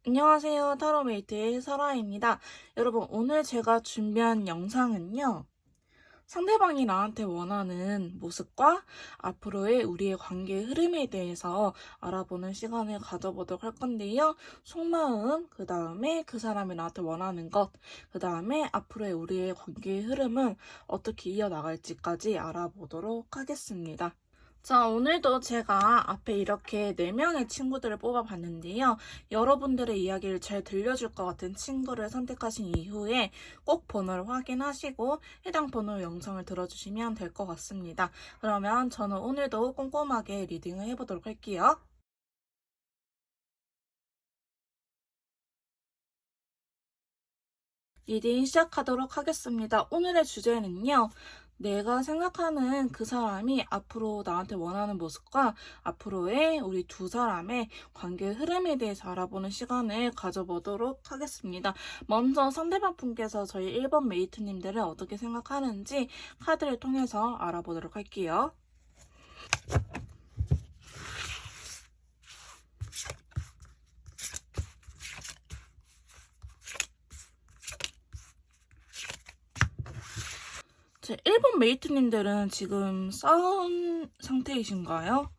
안녕하세요. 타로메이트의 설아입니다. 여러분, 오늘 제가 준비한 영상은요. 상대방이 나한테 원하는 모습과 앞으로의 우리의 관계의 흐름에 대해서 알아보는 시간을 가져보도록 할 건데요. 속마음, 그 다음에 그 사람이 나한테 원하는 것, 그 다음에 앞으로의 우리의 관계의 흐름은 어떻게 이어나갈지까지 알아보도록 하겠습니다. 자, 오늘도 제가 앞에 이렇게 4명의 친구들을 뽑아봤는데요. 여러분들의 이야기를 잘 들려줄 것 같은 친구를 선택하신 이후에 꼭 번호를 확인하시고 해당 번호 영상을 들어주시면 될 것 같습니다. 그러면 저는 오늘도 꼼꼼하게 리딩을 해보도록 할게요. 리딩 시작하도록 하겠습니다. 오늘의 주제는요. 내가 생각하는 그 사람이 앞으로 나한테 원하는 모습과 앞으로의 우리 두 사람의 관계 흐름에 대해서 알아보는 시간을 가져보도록 하겠습니다. 먼저 상대방 분께서 저희 1번 메이트님들을 어떻게 생각하는지 카드를 통해서 알아보도록 할게요. 제 1번 메이트님들은 지금 싸운 상태이신가요?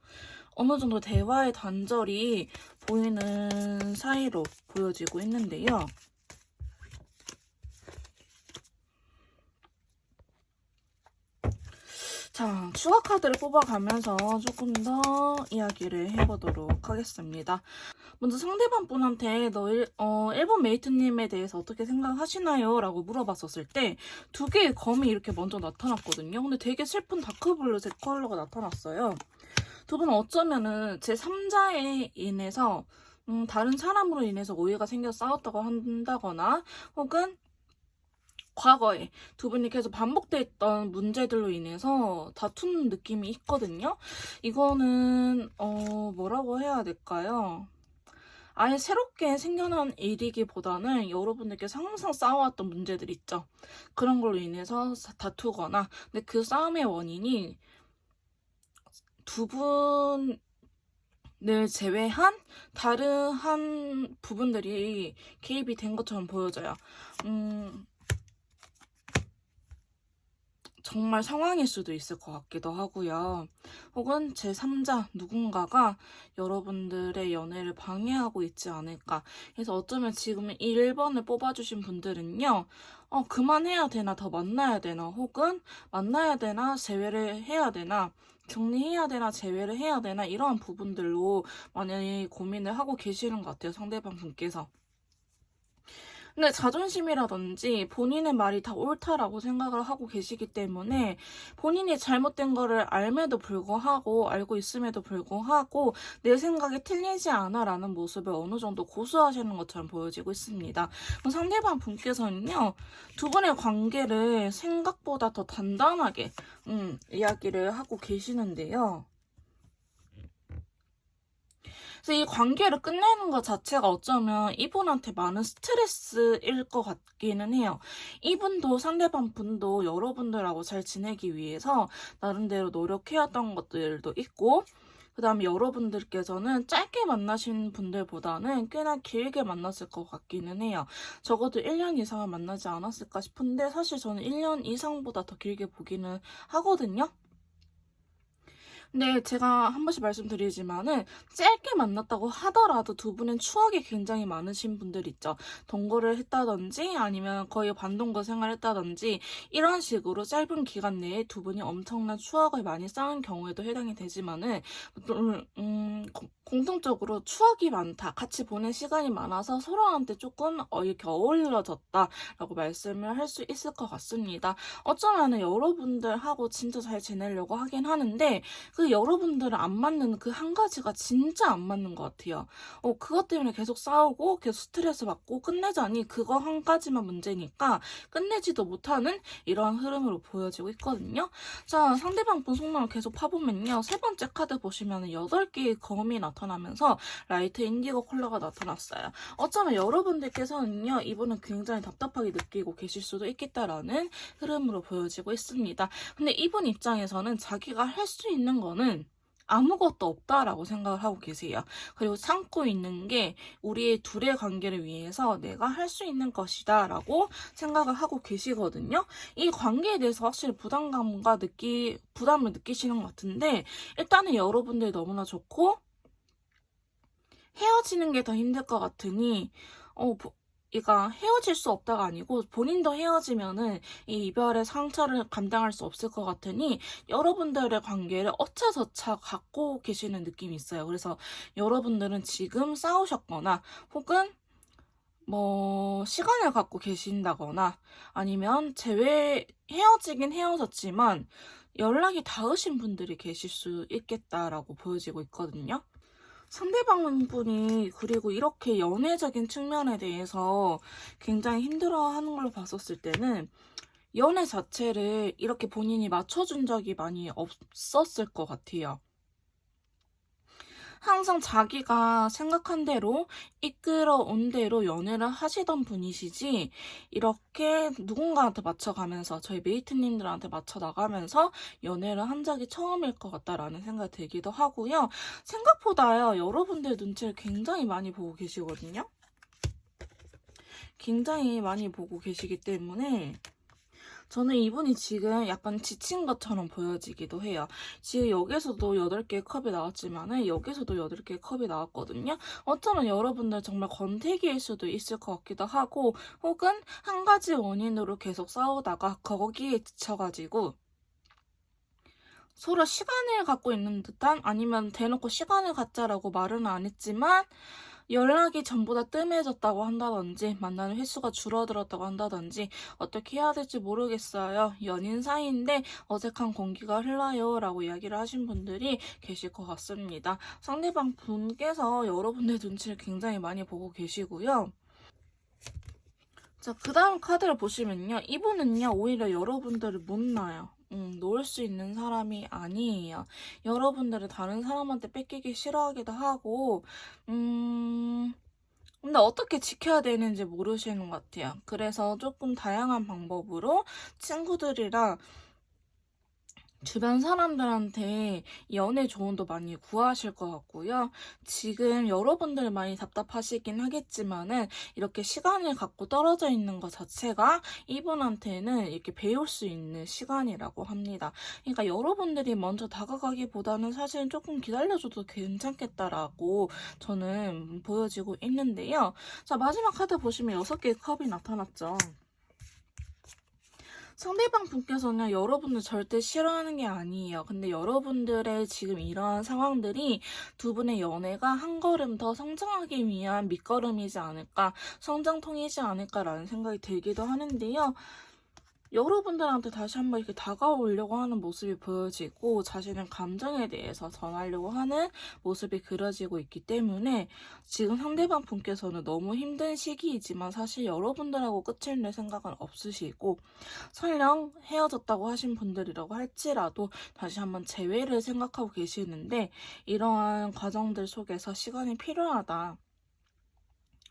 어느 정도 대화의 단절이 보이는 사이로 보여지고 있는데요. 자, 추가 카드를 뽑아가면서 조금 더 이야기를 해보도록 하겠습니다. 먼저 상대방 분한테 1번 메이트님에 대해서 어떻게 생각하시나요? 라고 물어봤었을 때 두 개의 검이 이렇게 먼저 나타났거든요. 근데 되게 슬픈 다크블루색 컬러가 나타났어요. 두 분은 어쩌면은 제 3자에 인해서 다른 사람으로 인해서 오해가 생겨 싸웠다고 한다거나 혹은 과거에 두 분이 계속 반복됐던 문제들로 인해서 다툰 느낌이 있거든요. 이거는 뭐라고 해야 될까요? 아예 새롭게 생겨난 일이기보다는 여러분들께서 항상 싸워왔던 문제들 있죠. 그런 걸로 인해서 다투거나 근데 그 싸움의 원인이 두 분을 제외한 다른 한 부분들이 개입이 된 것처럼 보여져요. 정말 상황일 수도 있을 것 같기도 하고요. 혹은 제3자 누군가가 여러분들의 연애를 방해하고 있지 않을까. 그래서 어쩌면 지금 1번을 뽑아주신 분들은요. 그만해야 되나 더 만나야 되나 혹은 만나야 되나 제외를 해야 되나 정리해야 되나 제외를 해야 되나 이러한 부분들로 많이 고민을 하고 계시는 것 같아요. 상대방 분께서. 근데 자존심이라든지 본인의 말이 다 옳다라고 생각을 하고 계시기 때문에 본인이 잘못된 거를 알고 있음에도 불구하고 내 생각이 틀리지 않아 라는 모습을 어느 정도 고수하시는 것처럼 보여지고 있습니다. 상대방 분께서는요, 두 분의 관계를 생각보다 더 단단하게 이야기를 하고 계시는데요. 그래서 이 관계를 끝내는 것 자체가 어쩌면 이분한테 많은 스트레스일 것 같기는 해요. 이분도 상대방 분도 여러분들하고 잘 지내기 위해서 나름대로 노력해왔던 것들도 있고 그 다음에 여러분들께서는 짧게 만나신 분들보다는 꽤나 길게 만났을 것 같기는 해요. 적어도 1년 이상을 만나지 않았을까 싶은데 사실 저는 1년 이상보다 더 길게 보기는 하거든요. 근데 제가 한 번씩 말씀드리지만은 짧게 만났다고 하더라도 두 분은 추억이 굉장히 많으신 분들 있죠. 동거를 했다든지 아니면 거의 반동거 생활했다든지 이런 식으로 짧은 기간 내에 두 분이 엄청난 추억을 많이 쌓은 경우에도 해당이 되지만은 공통적으로 추억이 많다. 같이 보낸 시간이 많아서 서로한테 조금 이렇게 어울려졌다라고 말씀을 할 수 있을 것 같습니다. 어쩌면은 여러분들하고 진짜 잘 지내려고 하긴 하는데 그 여러분들은 안 맞는 그 한 가지가 진짜 안 맞는 것 같아요. 그것 때문에 계속 싸우고 계속 스트레스 받고 끝내자니 그거 한 가지만 문제니까 끝내지도 못하는 이러한 흐름으로 보여지고 있거든요. 자, 상대방 분 속마음을 계속 파보면요. 세 번째 카드 보시면 8개의 검이 나타나면서 라이트 인디고 컬러가 나타났어요. 어쩌면 여러분들께서는요. 이분은 굉장히 답답하게 느끼고 계실 수도 있겠다라는 흐름으로 보여지고 있습니다. 근데 이분 입장에서는 자기가 할 수 있는 거는 아무것도 없다라고 생각을 하고 계세요. 그리고 참고 있는 게 우리의 둘의 관계를 위해서 내가 할 수 있는 것이다 라고 생각을 하고 계시거든요. 이 관계에 대해서 확실히 부담을 느끼시는 것 같은데, 일단은 여러분들 너무나 좋고 헤어지는 게 더 힘들 것 같으니 이가 헤어질 수 없다가 아니고 본인도 헤어지면은 이 이별의 상처를 감당할 수 없을 것 같으니 여러분들의 관계를 어차저차 갖고 계시는 느낌이 있어요. 그래서 여러분들은 지금 싸우셨거나 혹은 뭐 시간을 갖고 계신다거나 아니면 헤어지긴 헤어졌지만 연락이 닿으신 분들이 계실 수 있겠다라고 보여지고 있거든요. 상대방분이 그리고 이렇게 연애적인 측면에 대해서 굉장히 힘들어하는 걸로 봤었을 때는 연애 자체를 이렇게 본인이 맞춰준 적이 많이 없었을 것 같아요. 항상 자기가 생각한 대로 이끌어온 대로 연애를 하시던 분이시지 이렇게 누군가한테 맞춰가면서 저희 메이트님들한테 맞춰 나가면서 연애를 한 적이 처음일 것 같다라는 생각이 들기도 하고요. 생각보다요, 여러분들 눈치를 굉장히 많이 보고 계시거든요. 굉장히 많이 보고 계시기 때문에 저는 이분이 지금 약간 지친 것처럼 보여지기도 해요. 지금 여기서도 8개의 컵이 나왔지만은 여기서도 8개의 컵이 나왔거든요. 어쩌면 여러분들 정말 권태기일 수도 있을 것 같기도 하고 혹은 한 가지 원인으로 계속 싸우다가 거기에 지쳐가지고 서로 시간을 갖고 있는 듯한 아니면 대놓고 시간을 갖자라고 말은 안 했지만 연락이 전보다 뜸해졌다고 한다든지 만나는 횟수가 줄어들었다고 한다든지 어떻게 해야 될지 모르겠어요. 연인 사이인데 어색한 공기가 흘러요 라고 이야기를 하신 분들이 계실 것 같습니다. 상대방 분께서 여러분의 눈치를 굉장히 많이 보고 계시고요. 자, 그 다음 카드를 보시면요. 이분은요, 오히려 여러분들을 못 놔요. 놓을 수 있는 사람이 아니에요. 여러분들을 다른 사람한테 뺏기기 싫어하기도 하고, 근데 어떻게 지켜야 되는지 모르시는 것 같아요. 그래서 조금 다양한 방법으로 친구들이랑 주변 사람들한테 연애 조언도 많이 구하실 것 같고요. 지금 여러분들 많이 답답하시긴 하겠지만은 이렇게 시간을 갖고 떨어져 있는 것 자체가 이분한테는 이렇게 배울 수 있는 시간이라고 합니다. 그러니까 여러분들이 먼저 다가가기보다는 사실 조금 기다려줘도 괜찮겠다라고 저는 보여지고 있는데요. 자, 마지막 카드 보시면 6개의 컵이 나타났죠. 상대방 분께서는 여러분을 절대 싫어하는 게 아니에요. 근데 여러분들의 지금 이러한 상황들이 두 분의 연애가 한 걸음 더 성장하기 위한 밑거름이지 않을까, 성장통이지 않을까라는 생각이 들기도 하는데요. 여러분들한테 다시 한번 이렇게 다가오려고 하는 모습이 보여지고 자신의 감정에 대해서 전하려고 하는 모습이 그려지고 있기 때문에 지금 상대방 분께서는 너무 힘든 시기이지만 사실 여러분들하고 끝을 낼 생각은 없으시고 설령 헤어졌다고 하신 분들이라고 할지라도 다시 한번 재회를 생각하고 계시는데 이러한 과정들 속에서 시간이 필요하다.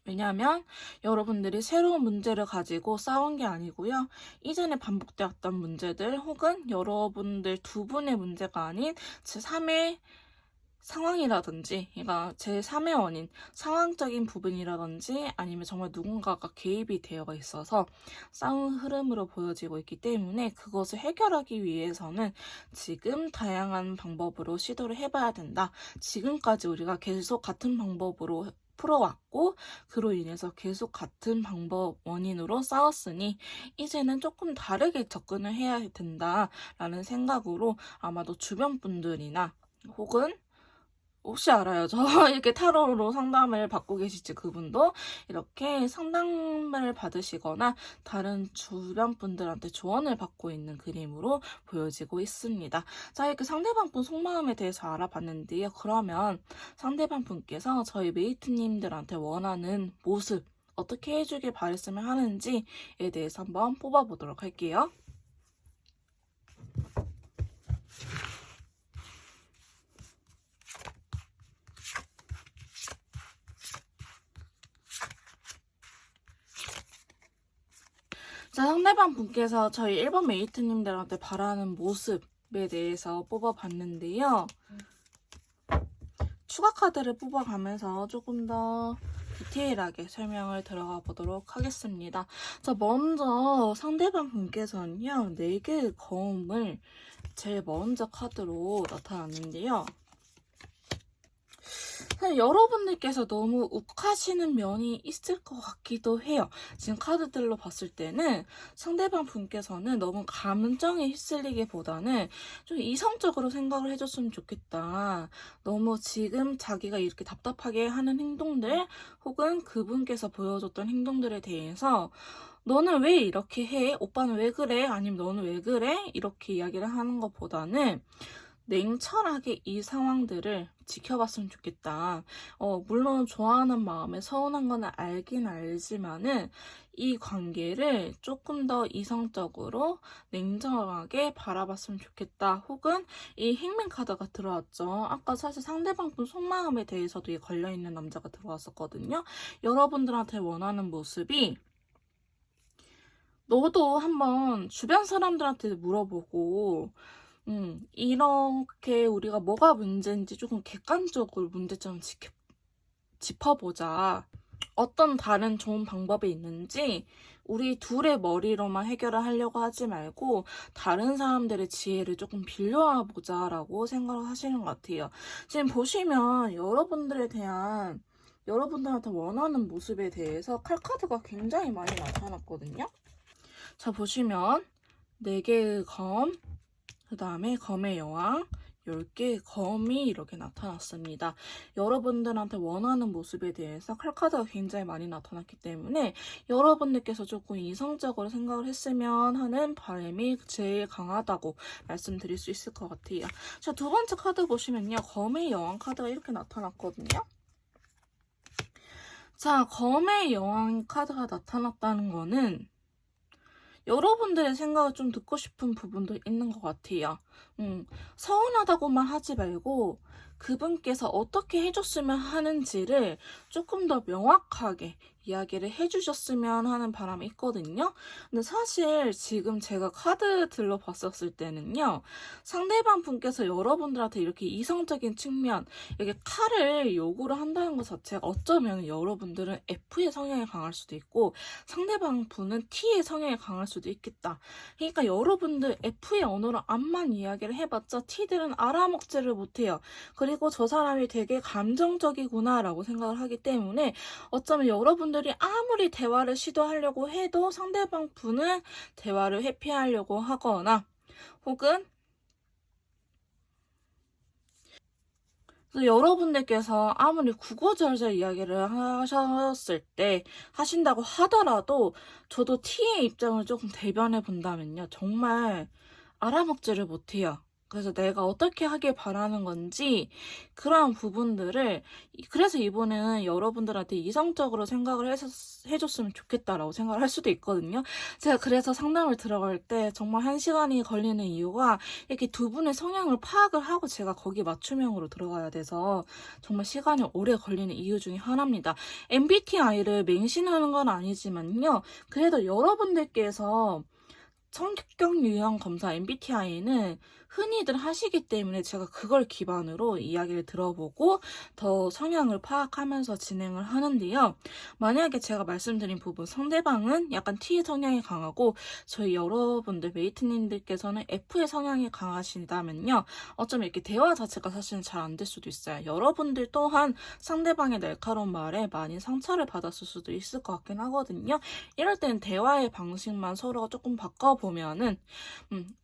왜냐하면 여러분들이 새로운 문제를 가지고 싸운 게 아니고요. 이전에 반복되었던 문제들 혹은 여러분들 두 분의 문제가 아닌 제3의 상황이라든지 그러니까 제3의 원인, 상황적인 부분이라든지 아니면 정말 누군가가 개입이 되어 있어서 싸운 흐름으로 보여지고 있기 때문에 그것을 해결하기 위해서는 지금 다양한 방법으로 시도를 해봐야 된다. 지금까지 우리가 계속 같은 방법으로 풀어왔고 그로 인해서 계속 같은 방법 원인으로 싸웠으니 이제는 조금 다르게 접근을 해야 된다라는 생각으로 아마도 주변 분들이나 혹은 혹시 알아요? 저 이렇게 타로로 상담을 받고 계실지 그분도 이렇게 상담을 받으시거나 다른 주변 분들한테 조언을 받고 있는 그림으로 보여지고 있습니다. 자, 이렇게 상대방 분 속마음에 대해서 알아봤는데요. 그러면 상대방 분께서 저희 메이트님들한테 원하는 모습 어떻게 해주길 바랬으면 하는지에 대해서 한번 뽑아보도록 할게요. 자, 상대방 분께서 저희 1번 메이트님들한테 바라는 모습에 대해서 뽑아봤는데요. 추가 카드를 뽑아가면서 조금 더 디테일하게 설명을 들어가 보도록 하겠습니다. 자, 먼저 상대방 분께서는요, 4개의 거움을 제일 먼저 카드로 나타났는데요. 여러분들께서 너무 욱하시는 면이 있을 것 같기도 해요. 지금 카드들로 봤을 때는 상대방 분께서는 너무 감정에 휩쓸리기보다는 좀 이성적으로 생각을 해줬으면 좋겠다. 너무 지금 자기가 이렇게 답답하게 하는 행동들 혹은 그분께서 보여줬던 행동들에 대해서 너는 왜 이렇게 해? 오빠는 왜 그래? 아니면 너는 왜 그래? 이렇게 이야기를 하는 것보다는 냉철하게 이 상황들을 지켜봤으면 좋겠다. 물론 좋아하는 마음에 서운한 거는 알긴 알지만은 이 관계를 조금 더 이성적으로 냉정하게 바라봤으면 좋겠다. 혹은 이 행맨 카드가 들어왔죠. 아까 사실 상대방 분 속마음에 대해서도 이 걸려있는 남자가 들어왔었거든요. 여러분들한테 원하는 모습이 너도 한번 주변 사람들한테 물어보고 이렇게 우리가 뭐가 문제인지 조금 객관적으로 문제점을 짚어보자. 어떤 다른 좋은 방법이 있는지 우리 둘의 머리로만 해결을 하려고 하지 말고 다른 사람들의 지혜를 조금 빌려보자라고 생각을 하시는 것 같아요. 지금 보시면 여러분들한테 원하는 모습에 대해서 칼카드가 굉장히 많이 나타났거든요. 자, 보시면 4개의 검, 그 다음에 검의 여왕, 10개의 검이 이렇게 나타났습니다. 여러분들한테 원하는 모습에 대해서 칼카드가 굉장히 많이 나타났기 때문에 여러분들께서 조금 이성적으로 생각을 했으면 하는 바람이 제일 강하다고 말씀드릴 수 있을 것 같아요. 자, 두 번째 카드 보시면요. 검의 여왕 카드가 이렇게 나타났거든요. 자, 검의 여왕 카드가 나타났다는 거는 여러분들의 생각을 좀 듣고 싶은 부분도 있는 것 같아요. 서운하다고만 하지 말고 그분께서 어떻게 해줬으면 하는지를 조금 더 명확하게 이야기를 해주셨으면 하는 바람이 있거든요. 근데 사실 지금 제가 카드들로 봤었을 때는요. 상대방 분께서 여러분들한테 이렇게 이성적인 측면, 이렇게 칼을 요구를 한다는 것 자체가 어쩌면 여러분들은 F의 성향이 강할 수도 있고 상대방 분은 T의 성향이 강할 수도 있겠다. 그러니까 여러분들 F의 언어로 암만 이야기를 해봤자 T들은 알아먹지를 못해요. 그리고 저 사람이 되게 감정적이구나 라고 생각을 하기 때문에 어쩌면 여러분들이 아무리 대화를 시도하려고 해도 상대방 분은 대화를 회피하려고 하거나 혹은 여러분들께서 아무리 구구절절 이야기를 하신다고 하더라도 저도 T의 입장을 조금 대변해 본다면요. 정말 알아먹지를 못해요. 그래서 내가 어떻게 하길 바라는 건지 그러한 부분들을 그래서 이번에는 여러분들한테 이성적으로 생각을 해줬으면 좋겠다라고 생각을 할 수도 있거든요. 제가 그래서 상담을 들어갈 때 정말 1시간이 걸리는 이유가 이렇게 두 분의 성향을 파악을 하고 제가 거기에 맞춤형으로 들어가야 돼서 정말 시간이 오래 걸리는 이유 중에 하나입니다. MBTI를 맹신하는 건 아니지만요. 그래도 여러분들께서 성격 유형 검사 MBTI는 흔히들 하시기 때문에 제가 그걸 기반으로 이야기를 들어보고 더 성향을 파악하면서 진행을 하는데요. 만약에 제가 말씀드린 부분 상대방은 약간 T의 성향이 강하고 저희 여러분들 메이트님들께서는 F의 성향이 강하시다면요. 어쩌면 이렇게 대화 자체가 사실은 잘 안 될 수도 있어요. 여러분들 또한 상대방의 날카로운 말에 많이 상처를 받았을 수도 있을 것 같긴 하거든요. 이럴 때는 대화의 방식만 서로가 조금 바꿔보면은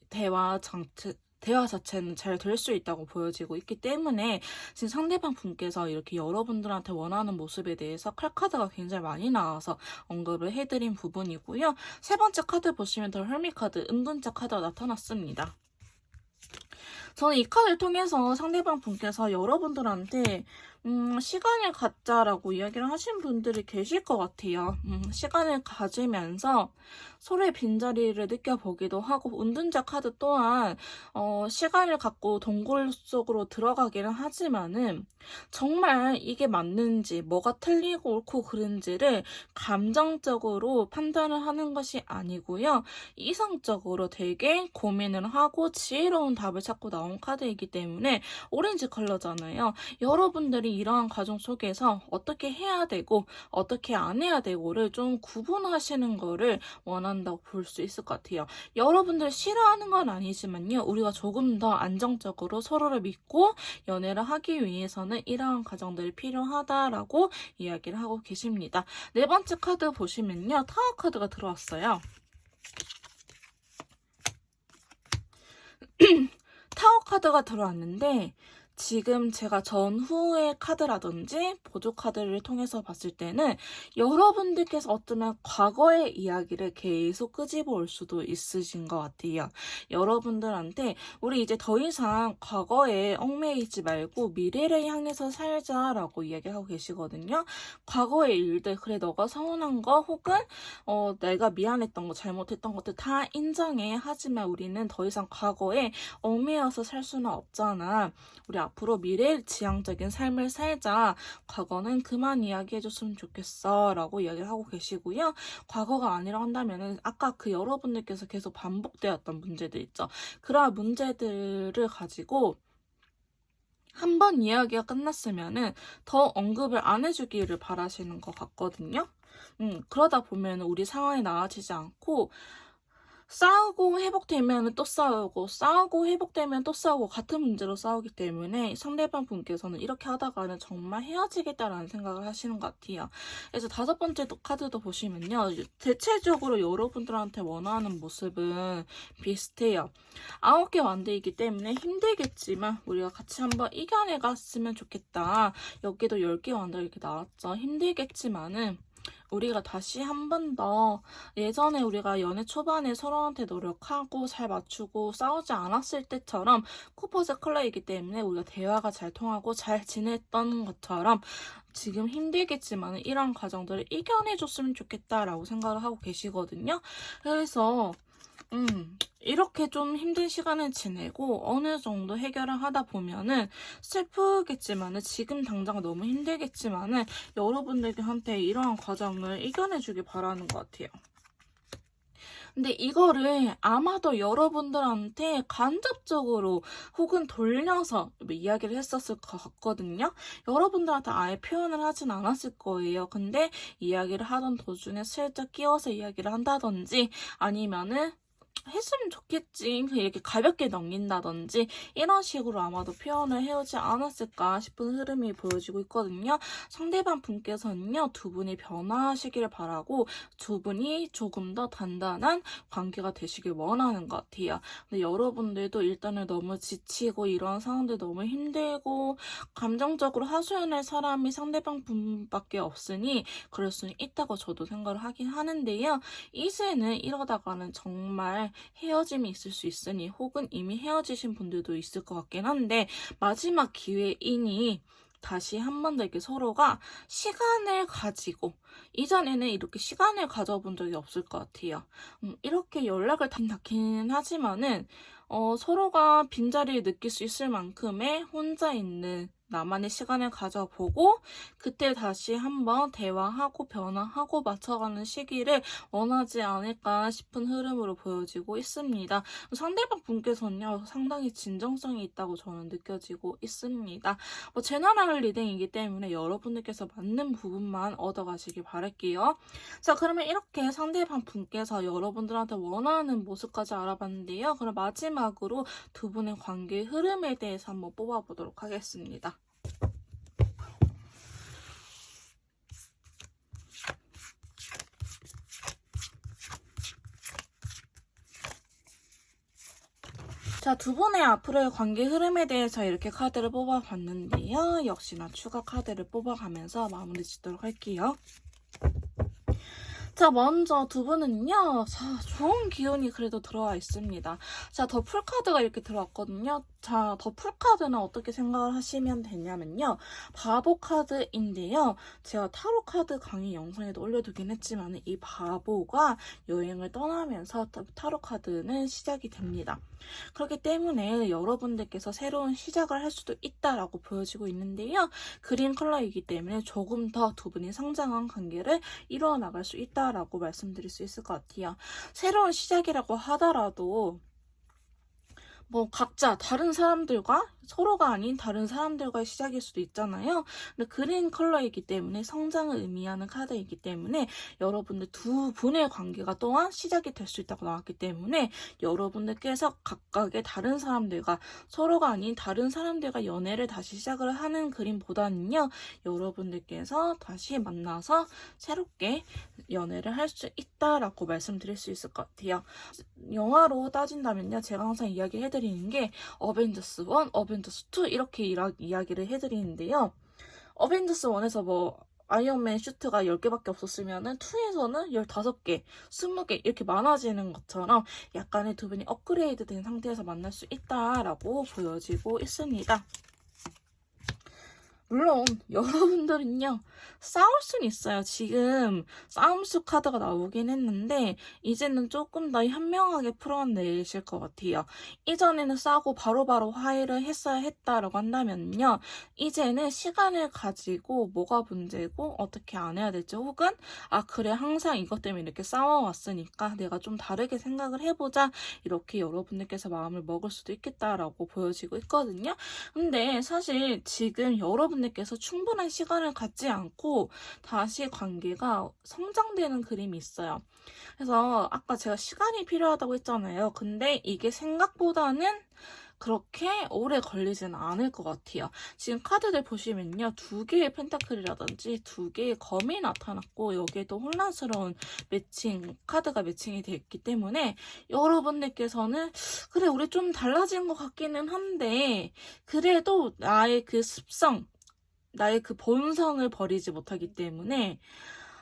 대화 자체는 잘 될 수 있다고 보여지고 있기 때문에 지금 상대방 분께서 이렇게 여러분들한테 원하는 모습에 대해서 칼카드가 굉장히 많이 나와서 언급을 해드린 부분이고요. 세 번째 카드 보시면 더 헐미 카드, 은둔자 카드가 나타났습니다. 저는 이 카드를 통해서 상대방 분께서 여러분들한테 시간을 갖자라고 이야기를 하신 분들이 계실 것 같아요. 시간을 가지면서 서로의 빈자리를 느껴보기도 하고 은둔자 카드 또한 시간을 갖고 동굴 속으로 들어가기는 하지만은 정말 이게 맞는지 뭐가 틀리고 옳고 그른지를 감정적으로 판단을 하는 것이 아니고요. 이성적으로 되게 고민을 하고 지혜로운 답을 찾고 나온 나온 카드이기 때문에 오렌지 컬러잖아요. 여러분들이 이러한 과정 속에서 어떻게 해야 되고 어떻게 안 해야 되고를 좀 구분하시는 거를 원한다고 볼 수 있을 것 같아요. 여러분들 싫어하는 건 아니지만요. 우리가 조금 더 안정적으로 서로를 믿고 연애를 하기 위해서는 이러한 과정들이 필요하다라고 이야기를 하고 계십니다. 네 번째 카드 보시면요. 타워 카드가 들어왔어요. 타워 카드가 들어왔는데 지금 제가 전후의 카드라든지 보조 카드를 통해서 봤을 때는 여러분들께서 어쩌면 과거의 이야기를 계속 끄집어 올 수도 있으신 것 같아요. 여러분들한테 우리 이제 더 이상 과거에 얽매이지 말고 미래를 향해서 살자라고 이야기하고 계시거든요. 과거의 일들, 그래 너가 서운한 거 혹은 내가 미안했던 거 잘못했던 것들 다 인정해. 하지만 우리는 더 이상 과거에 얽매여서 살 수는 없잖아. 우리 앞으로 미래지향적인 삶을 살자. 과거는 그만 이야기해줬으면 좋겠어 라고 이야기를 하고 계시고요. 과거가 아니라 한다면은 아까 그 여러분들께서 계속 반복되었던 문제들 있죠. 그러한 문제들을 가지고 한 번 이야기가 끝났으면은 더 언급을 안 해주기를 바라시는 것 같거든요. 그러다 보면 우리 상황이 나아지지 않고 싸우고 회복되면 또 싸우고 싸우고 회복되면 또 싸우고 같은 문제로 싸우기 때문에 상대방 분께서는 이렇게 하다가는 정말 헤어지겠다라는 생각을 하시는 것 같아요. 그래서 다섯 번째 카드도 보시면요. 대체적으로 여러분들한테 원하는 모습은 비슷해요. 9개 완대이기 때문에 힘들겠지만 우리가 같이 한번 이겨내 갔으면 좋겠다. 여기도 10개 완대 이렇게 나왔죠. 힘들겠지만은 우리가 다시 한 번 더 예전에 우리가 연애 초반에 서로한테 노력하고 잘 맞추고 싸우지 않았을 때처럼 쿠퍼스 컬러이기 때문에 우리가 대화가 잘 통하고 잘 지냈던 것처럼 지금 힘들겠지만 이런 과정들을 이겨내줬으면 좋겠다라고 생각을 하고 계시거든요. 그래서 이렇게 좀 힘든 시간을 지내고 어느 정도 해결을 하다 보면은 슬프겠지만은 지금 당장 너무 힘들겠지만은 여러분들한테 이러한 과정을 이겨내주길 바라는 것 같아요. 근데 이거를 아마도 여러분들한테 간접적으로 혹은 돌려서 이야기를 했었을 것 같거든요. 여러분들한테 아예 표현을 하진 않았을 거예요. 근데 이야기를 하던 도중에 슬쩍 끼워서 이야기를 한다든지 아니면은 했으면 좋겠지. 이렇게 가볍게 넘긴다든지 이런 식으로 아마도 표현을 해오지 않았을까 싶은 흐름이 보여지고 있거든요. 상대방 분께서는요. 두 분이 변화하시길 바라고 두 분이 조금 더 단단한 관계가 되시길 원하는 것 같아요. 근데 여러분들도 일단은 너무 지치고 이런 상황들 너무 힘들고 감정적으로 하소연할 사람이 상대방 분밖에 없으니 그럴 수는 있다고 저도 생각을 하긴 하는데요. 이제는 이러다가는 정말 헤어짐이 있을 수 있으니 혹은 이미 헤어지신 분들도 있을 것 같긴 한데 마지막 기회이니 다시 한 번 더 이렇게 서로가 시간을 가지고 이전에는 이렇게 시간을 가져본 적이 없을 것 같아요. 이렇게 연락을 닿기는 하지만은 서로가 빈자리를 느낄 수 있을 만큼의 혼자 있는 나만의 시간을 가져보고 그때 다시 한번 대화하고 변화하고 맞춰가는 시기를 원하지 않을까 싶은 흐름으로 보여지고 있습니다. 상대방 분께서는요 상당히 진정성이 있다고 저는 느껴지고 있습니다. 제너럴 리딩이기 때문에 여러분들께서 맞는 부분만 얻어가시길 바랄게요. 자, 그러면 이렇게 상대방 분께서 여러분들한테 원하는 모습까지 알아봤는데요. 그럼 마지막으로 두 분의 관계의 흐름에 대해서 한번 뽑아보도록 하겠습니다. 자, 두 분의 앞으로의 관계 흐름에 대해서 이렇게 카드를 뽑아봤는데요. 역시나 추가 카드를 뽑아가면서 마무리 짓도록 할게요. 자, 먼저 두 분은요, 자, 좋은 기운이 그래도 들어와 있습니다. 자, 더 풀카드가 이렇게 들어왔거든요. 자, 더 풀카드는 어떻게 생각을 하시면 되냐면요. 바보 카드인데요. 제가 타로 카드 강의 영상에도 올려두긴 했지만 이 바보가 여행을 떠나면서 타로 카드는 시작이 됩니다. 그렇기 때문에 여러분들께서 새로운 시작을 할 수도 있다라고 보여지고 있는데요. 그린 컬러이기 때문에 조금 더 두 분이 상장한 관계를 이루어 나갈 수 있다라고 말씀드릴 수 있을 것 같아요. 새로운 시작이라고 하더라도 뭐 각자 다른 사람들과 서로가 아닌 다른 사람들과의 시작일 수도 있잖아요. 근데 그린 컬러이기 때문에 성장을 의미하는 카드이기 때문에 여러분들 두 분의 관계가 또한 시작이 될 수 있다고 나왔기 때문에 여러분들께서 각각의 다른 사람들과 서로가 아닌 다른 사람들과 연애를 다시 시작을 하는 그림보다는요. 여러분들께서 다시 만나서 새롭게 연애를 할 수 있다라고 말씀드릴 수 있을 것 같아요. 영화로 따진다면요. 제가 항상 이야기해드리는 게 어벤져스 1, 어벤져스 2 이렇게 이야기를 해드리는데요. 어벤져스 1에서 뭐 아이언맨 슈트가 10개밖에 없었으면은 2에서는 15개, 20개 이렇게 많아지는 것처럼 약간의 두 분이 업그레이드 된 상태에서 만날 수 있다라고 보여지고 있습니다. 물론 여러분들은요 싸울 순 있어요. 지금 싸움수 카드가 나오긴 했는데 이제는 조금 더 현명하게 풀어내실 것 같아요. 이전에는 싸우고 바로바로 화해를 했어야 했다라고 한다면요. 이제는 시간을 가지고 뭐가 문제고 어떻게 안 해야 될지 혹은 아 그래 항상 이것 때문에 이렇게 싸워왔으니까 내가 좀 다르게 생각을 해보자 이렇게 여러분들께서 마음을 먹을 수도 있겠다라고 보여지고 있거든요. 근데 사실 지금 여러분들께서 충분한 시간을 갖지 않고 다시 관계가 성장되는 그림이 있어요. 그래서 아까 제가 시간이 필요하다고 했잖아요. 근데 이게 생각보다는 그렇게 오래 걸리지는 않을 것 같아요. 지금 카드들 보시면요. 2개의 펜타클이라든지 2개의 검이 나타났고 여기에도 혼란스러운 매칭, 카드가 매칭이 되어 있기 때문에 여러분들께서는 그래 우리 좀 달라진 것 같기는 한데 그래도 나의 그 습성, 나의 그 본성을 버리지 못하기 때문에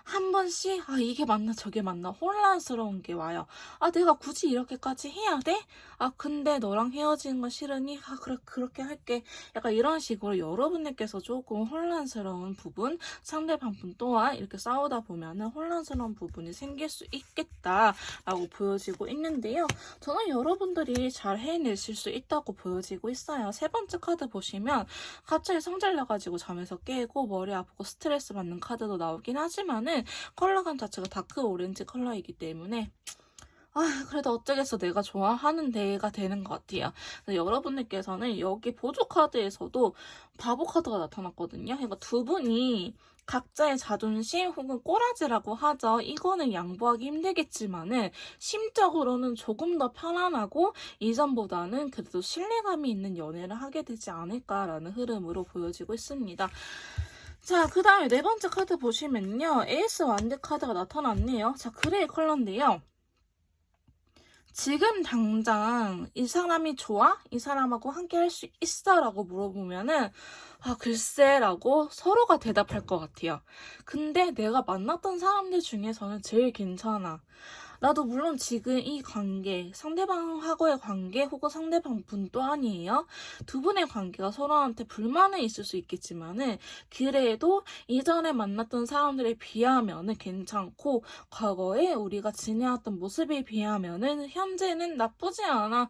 한 번씩 아 이게 맞나 저게 맞나 혼란스러운 게 와요. 아 내가 굳이 이렇게까지 해야 돼? 아 근데 너랑 헤어지는 건 싫으니 아 그래 그렇게 할게. 약간 이런 식으로 여러분들께서 조금 혼란스러운 부분 상대방 분 또한 이렇게 싸우다 보면은 혼란스러운 부분이 생길 수 있겠다라고 보여지고 있는데요. 저는 여러분들이 잘 해내실 수 있다고 보여지고 있어요. 세 번째 카드 보시면 갑자기 성질 나가지고 잠에서 깨고 머리 아프고 스트레스 받는 카드도 나오긴 하지만은 컬러감 자체가 다크 오렌지 컬러이기 때문에 아 그래도 어쩌겠어 내가 좋아하는 데가 되는 것 같아요. 여러분들께서는 여기 보조 카드에서도 바보 카드가 나타났거든요. 그러니까 두 분이 각자의 자존심 혹은 꼬라지라고 하죠. 이거는 양보하기 힘들겠지만은 심적으로는 조금 더 편안하고 이전보다는 그래도 신뢰감이 있는 연애를 하게 되지 않을까라는 흐름으로 보여지고 있습니다. 자, 그 다음에 네 번째 카드 보시면요. 에이스 완드 카드가 나타났네요. 자, 그레이 컬러인데요. 지금 당장 이 사람이 좋아? 이 사람하고 함께 할 수 있어? 라고 물어보면은 아 글쎄 라고 서로가 대답할 것 같아요. 근데 내가 만났던 사람들 중에서는 제일 괜찮아. 나도 물론 지금 이 관계, 상대방하고의 관계 혹은 상대방 분 또아니에요. 두 분의 관계가 서로한테 불만은 있을 수 있겠지만은 그래도 이전에 만났던 사람들에 비하면은 괜찮고 과거에 우리가 지내왔던 모습에 비하면은 현재는 나쁘지 않아.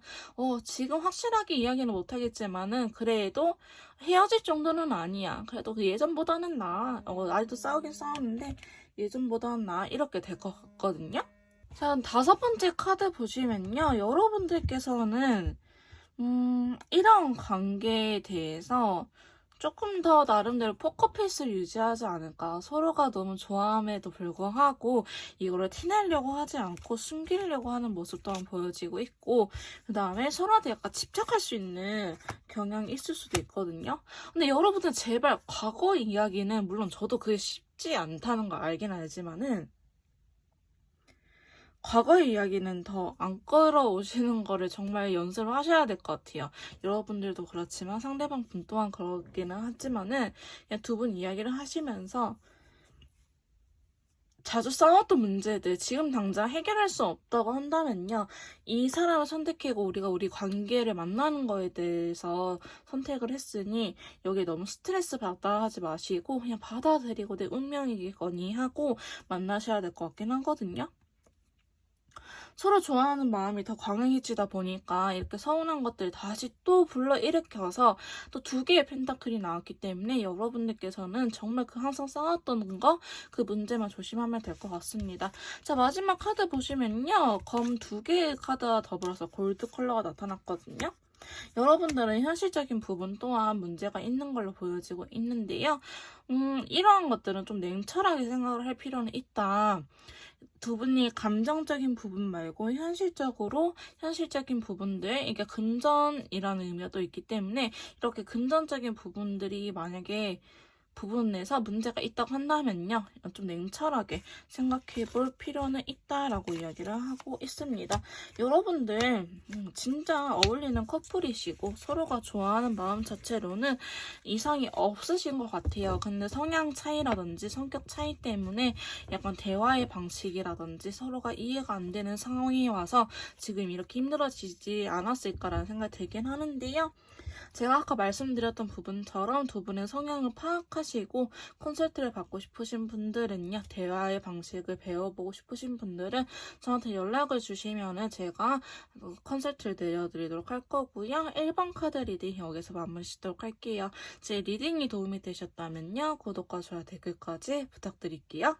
지금 확실하게 이야기는 못하겠지만은 그래도 헤어질 정도는 아니야. 그래도 그 예전보다는 나아. 아직도 싸우긴 싸우는데 예전보다는 나아. 이렇게 될 것 같거든요. 자, 다섯 번째 카드 보시면요. 여러분들께서는 이런 관계에 대해서 조금 더 나름대로 포커페이스를 유지하지 않을까. 서로가 너무 좋아함에도 불구하고 이거를 티내려고 하지 않고 숨기려고 하는 모습 또한 보여지고 있고 그 다음에 서로한테 약간 집착할 수 있는 경향이 있을 수도 있거든요. 근데 여러분들 제발 과거 이야기는 물론 저도 그게 쉽지 않다는 걸 알긴 알지만은 과거의 이야기는 더 안 끌어오시는 거를 정말 연습을 하셔야 될 것 같아요. 여러분들도 그렇지만 상대방 분 또한 그러기는 하지만은 그냥 두 분 이야기를 하시면서 자주 싸웠던 문제들 지금 당장 해결할 수 없다고 한다면요. 이 사람을 선택하고 우리가 우리 관계를 만나는 거에 대해서 선택을 했으니 여기에 너무 스트레스 받아 하지 마시고 그냥 받아들이고 내 운명이겠거니 하고 만나셔야 될 것 같긴 하거든요. 서로 좋아하는 마음이 더 강해지다 보니까 이렇게 서운한 것들 다시 또 불러일으켜서 또 2개의 펜타클이 나왔기 때문에 여러분들께서는 정말 그 항상 싸웠던 거 그 문제만 조심하면 될 것 같습니다. 자 마지막 카드 보시면요. 검 2개의 카드와 더불어서 골드 컬러가 나타났거든요. 여러분들은 현실적인 부분 또한 문제가 있는 걸로 보여지고 있는데요. 이러한 것들은 좀 냉철하게 생각을 할 필요는 있다. 두 분이 감정적인 부분 말고 현실적인 부분들, 이게 금전이라는 의미가 또 있기 때문에 이렇게 금전적인 부분들이 만약에 부분에서 문제가 있다고 한다면요, 좀 냉철하게 생각해 볼 필요는 있다라고 이야기를 하고 있습니다. 여러분들 진짜 어울리는 커플이시고 서로가 좋아하는 마음 자체로는 이상이 없으신 것 같아요. 근데 성향 차이라든지 성격 차이 때문에 약간 대화의 방식이라든지 서로가 이해가 안 되는 상황이 와서 지금 이렇게 힘들어지지 않았을까라는 생각이 들긴 하는데요. 제가 아까 말씀드렸던 부분처럼 두 분의 성향을 파악하시고 컨설트를 받고 싶으신 분들은요, 대화의 방식을 배워보고 싶으신 분들은 저한테 연락을 주시면은 제가 컨설트를 내려드리도록 할 거고요. 1번 카드 리딩 여기서 마무리 짓도록 할게요. 제 리딩이 도움이 되셨다면요, 구독과 좋아요, 댓글까지 부탁드릴게요.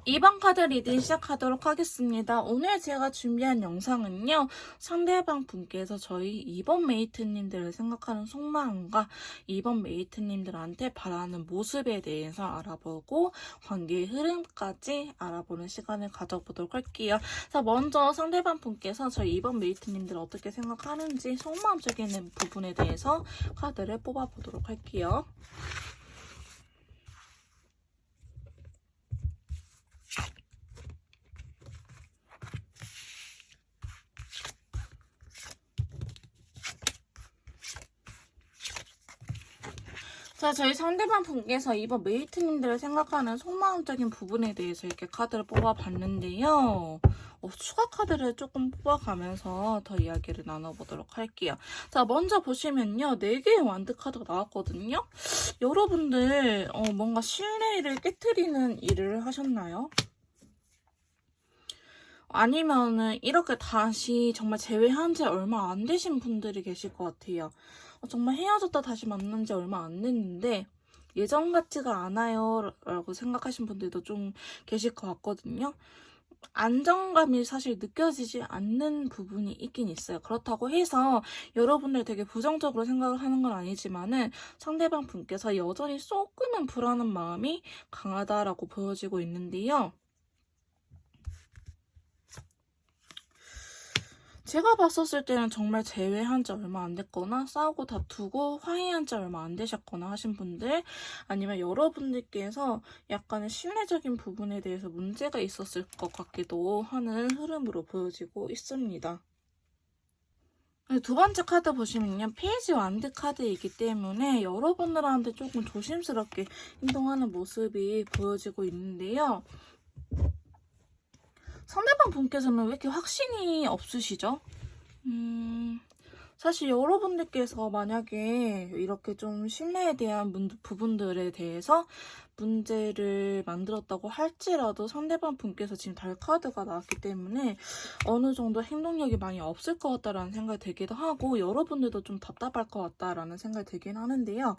2번 카드 리딩 시작하도록 하겠습니다. 오늘 제가 준비한 영상은요, 상대방 분께서 저희 2번 메이트님들을 생각하는 속마음과 2번 메이트님들한테 바라는 모습에 대해서 알아보고 관계의 흐름까지 알아보는 시간을 가져보도록 할게요. 자, 먼저 상대방 분께서 저희 2번 메이트님들 어떻게 생각하는지 속마음적인 부분에 대해서 카드를 뽑아보도록 할게요. 자, 저희 상대방 분께서 이번 메이트님들을 생각하는 속마음적인 부분에 대해서 이렇게 카드를 뽑아봤는데요. 추가 카드를 조금 뽑아가면서 더 이야기를 나눠보도록 할게요. 자, 먼저 보시면요, 4개의 완드 카드가 나왔거든요. 여러분들 뭔가 신뢰를 깨트리는 일을 하셨나요? 아니면은 이렇게 다시 정말 재회한 지 얼마 안 되신 분들이 계실 것 같아요. 정말 헤어졌다 다시 만난 지 얼마 안 됐는데 예전 같지가 않아요 라고 생각하신 분들도 좀 계실 것 같거든요. 안정감이 사실 느껴지지 않는 부분이 있긴 있어요. 그렇다고 해서 여러분들 되게 부정적으로 생각을 하는 건 아니지만은 상대방 분께서 여전히 조금은 불안한 마음이 강하다라고 보여지고 있는데요. 제가 봤었을 때는 정말 재회한 지 얼마 안 됐거나 싸우고 다투고 화해한 지 얼마 안 되셨거나 하신 분들, 아니면 여러분들께서 약간의 신뢰적인 부분에 대해서 문제가 있었을 것 같기도 하는 흐름으로 보여지고 있습니다. 두 번째 카드 보시면요, 페이지 완드 카드이기 때문에 여러분들한테 조금 조심스럽게 행동하는 모습이 보여지고 있는데요. 상대방 분께서는 왜 이렇게 확신이 없으시죠? 사실 여러분들께서 만약에 이렇게 좀 신뢰에 대한 부분들에 대해서 문제를 만들었다고 할지라도 상대방 분께서 지금 달 카드가 나왔기 때문에 어느 정도 행동력이 많이 없을 것 같다라는 생각이 들기도 하고, 여러분들도 좀 답답할 것 같다라는 생각이 들긴 하는데요.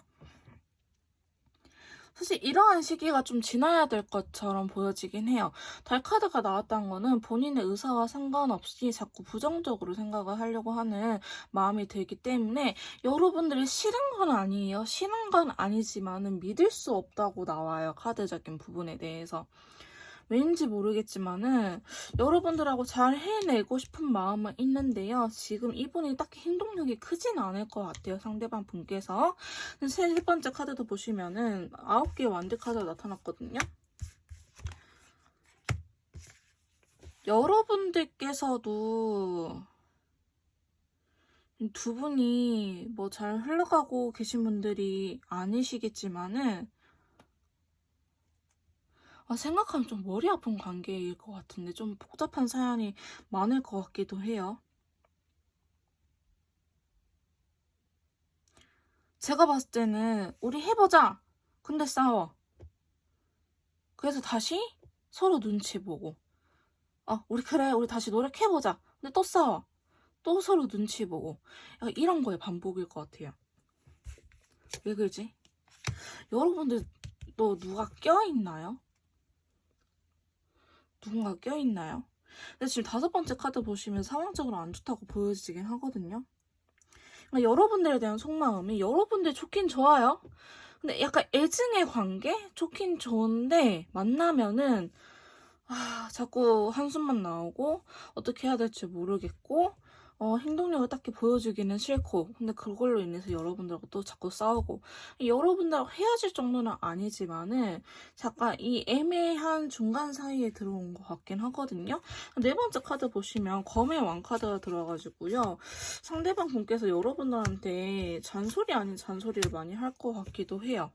사실 이러한 시기가 좀 지나야 될 것처럼 보여지긴 해요. 달 카드가 나왔다는 거는 본인의 의사와 상관없이 자꾸 부정적으로 생각을 하려고 하는 마음이 들기 때문에 여러분들이 싫은 건 아니에요. 싫은 건 아니지만은 믿을 수 없다고 나와요. 카드적인 부분에 대해서. 왠지 모르겠지만은 여러분들하고 잘 해내고 싶은 마음은 있는데요. 지금 이분이 딱히 행동력이 크진 않을 것 같아요. 상대방 분께서. 세 번째 카드도 보시면은 9개의 완드 카드가 나타났거든요. 여러분들께서도 두 분이 뭐 잘 흘러가고 계신 분들이 아니시겠지만은 생각하면 좀 머리 아픈 관계일 것 같은데 좀 복잡한 사연이 많을 것 같기도 해요. 제가 봤을 때는 우리 해보자. 근데 싸워. 그래서 다시 서로 눈치 보고. 우리 다시 노력해보자. 근데 또 싸워. 또 서로 눈치 보고. 약간 이런 거에 반복일 것 같아요. 왜 그러지? 여러분들 또 누가 껴있나요? 누군가 껴있나요? 근데 지금 5번째 카드 보시면 상황적으로 안 좋다고 보여지긴 하거든요. 그러니까 여러분들에 대한 속마음이 여러분들 좋긴 좋아요. 근데 약간 애증의 관계? 좋긴 좋은데 만나면은 자꾸 한숨만 나오고 어떻게 해야 될지 모르겠고 행동력을 딱히 보여주기는 싫고 근데 그걸로 인해서 여러분들하고 또 자꾸 싸우고 여러분들하고 헤어질 정도는 아니지만은 잠깐 이 애매한 중간 사이에 들어온 것 같긴 하거든요. 네 번째 카드 보시면 검의 왕 카드가 들어가지고요. 상대방 분께서 여러분들한테 잔소리 아닌 잔소리를 많이 할 것 같기도 해요.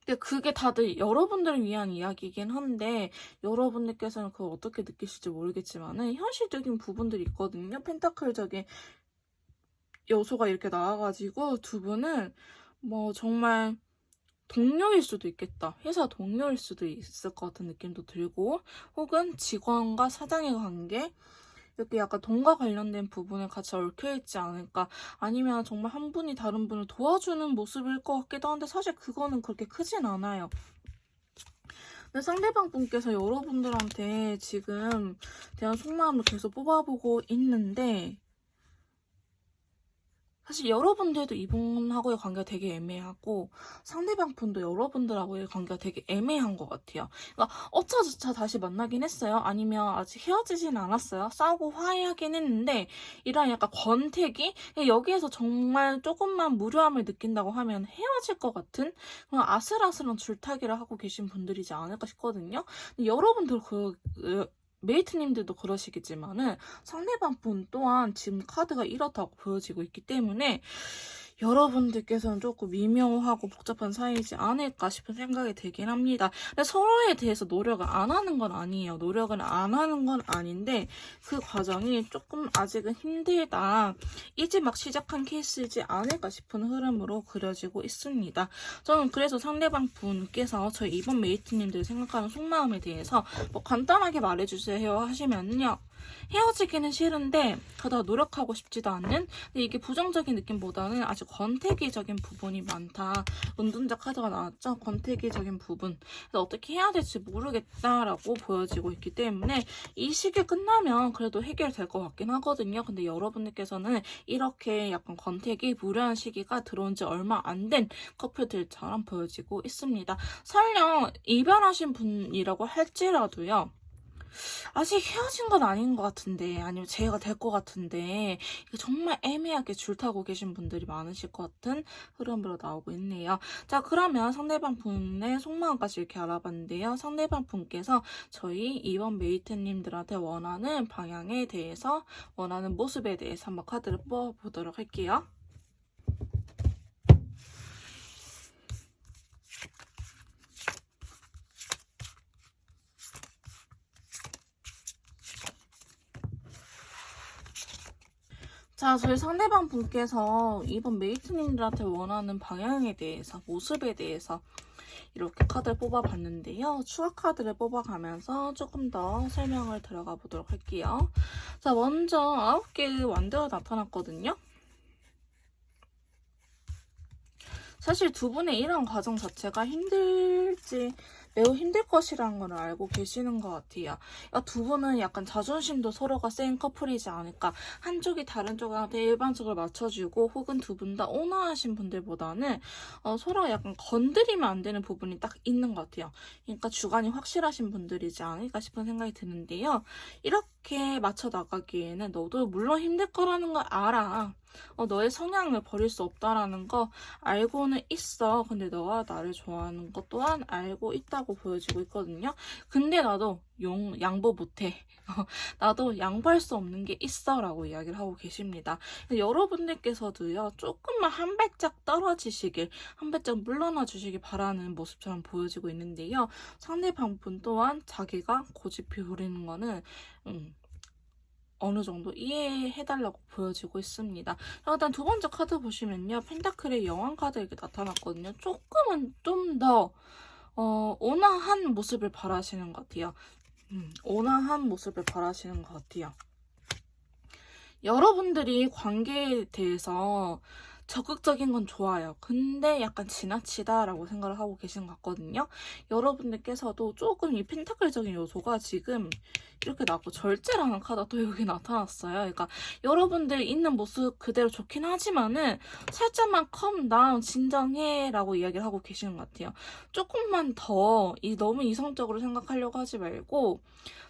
근데 그게 다들 여러분들을 위한 이야기이긴 한데 여러분들께서는 그걸 어떻게 느끼실지 모르겠지만은 현실적인 부분들이 있거든요. 펜타클적인 요소가 이렇게 나와가지고 두 분은 뭐 정말 동료일 수도 있겠다. 회사 동료일 수도 있을 것 같은 느낌도 들고 혹은 직원과 사장의 관계 이렇게 약간 돈과 관련된 부분에 같이 얽혀있지 않을까 아니면 정말 한 분이 다른 분을 도와주는 모습일 것 같기도 한데 사실 그거는 그렇게 크진 않아요. 근데 상대방 분께서 여러분들한테 지금 대한 속마음을 계속 뽑아보고 있는데 사실 여러분들도 이분하고의 관계가 되게 애매하고 상대방 분도 여러분들하고의 관계가 되게 애매한 것 같아요. 그러니까 어차저차 다시 만나긴 했어요. 아니면 아직 헤어지진 않았어요. 싸우고 화해하긴 했는데 이런 약간 권태기? 여기에서 정말 조금만 무료함을 느낀다고 하면 헤어질 것 같은 그런 아슬아슬한 줄타기를 하고 계신 분들이지 않을까 싶거든요. 근데 여러분들 메이트님들도 그러시겠지만은 상대방 분 또한 지금 카드가 이렇다고 보여지고 있기 때문에 여러분들께서는 조금 미묘하고 복잡한 사이이지 않을까 싶은 생각이 들긴 합니다. 근데 서로에 대해서 노력을 안 하는 건 아니에요. 노력을 안 하는 건 아닌데 그 과정이 조금 아직은 힘들다. 이제 막 시작한 케이스이지 않을까 싶은 흐름으로 그려지고 있습니다. 저는 그래서 상대방 분께서 저희 이번 메이트님들 생각하는 속마음에 대해서 뭐 간단하게 말해주세요 하시면요. 헤어지기는 싫은데 그러다 노력하고 싶지도 않는 근데 이게 부정적인 느낌보다는 아주 권태기적인 부분이 많다. 은둔자 카드가 나왔죠? 권태기적인 부분. 그래서 어떻게 해야 될지 모르겠다라고 보여지고 있기 때문에 이 시기 끝나면 그래도 해결될 것 같긴 하거든요. 근데 여러분들께서는 이렇게 약간 권태기 무료한 시기가 들어온 지 얼마 안 된 커플들처럼 보여지고 있습니다. 설령 이별하신 분이라고 할지라도요. 아직 헤어진 건 아닌 것 같은데 아니면 재회가 될 것 같은데 이게 정말 애매하게 줄타고 계신 분들이 많으실 것 같은 흐름으로 나오고 있네요. 자 그러면 상대방 분의 속마음까지 이렇게 알아봤는데요. 상대방 분께서 저희 이번 메이트님들한테 원하는 방향에 대해서 원하는 모습에 대해서 한번 카드를 뽑아보도록 할게요. 자, 저희 상대방 분께서 이번 메이트님들한테 원하는 방향에 대해서, 모습에 대해서 이렇게 카드를 뽑아봤는데요. 추가 카드를 뽑아가면서 조금 더 설명을 들어가 보도록 할게요. 자, 먼저 9개의 완드가 나타났거든요. 사실 두 분의 이런 과정 자체가 매우 힘들 것이라는 걸 알고 계시는 것 같아요. 그러니까 두 분은 약간 자존심도 서로가 센 커플이지 않을까. 한쪽이 다른 쪽한테 일반적으로 맞춰주고 혹은 두 분 다 온화하신 분들보다는 서로가 약간 건드리면 안 되는 부분이 딱 있는 것 같아요. 그러니까 주관이 확실하신 분들이지 않을까 싶은 생각이 드는데요. 이렇게 맞춰 나가기에는 너도 물론 힘들 거라는 걸 알아. 너의 성향을 버릴 수 없다라는 거 알고는 있어. 근데 너가 나를 좋아하는 것 또한 알고 있다고 보여지고 있거든요. 근데 나도 양보 못해. 나도 양보할 수 없는 게 있어 라고 이야기를 하고 계십니다. 여러분들께서도요. 조금만 한 발짝 떨어지시길 한 발짝 물러나 주시길 바라는 모습처럼 보여지고 있는데요. 상대방 분 또한 자기가 고집이 부리는 거는 어느 정도 이해해달라고 보여지고 있습니다. 일단 두 번째 카드 보시면요. 펜타클의 여왕 카드 이렇게 나타났거든요. 조금은 좀 더 온화한 모습을 바라시는 것 같아요. 온화한 모습을 바라시는 것 같아요. 여러분들이 관계에 대해서 적극적인 건 좋아요. 근데 약간 지나치다라고 생각을 하고 계신 것 같거든요. 여러분들께서도 조금 이 펜타클적인 요소가 지금 이렇게 나왔고 절제라는 카드가 또 여기 나타났어요. 그러니까 여러분들 있는 모습 그대로 좋긴 하지만은 살짝만 컴다운 진정해 라고 이야기를 하고 계시는 것 같아요. 조금만 더 너무 이성적으로 생각하려고 하지 말고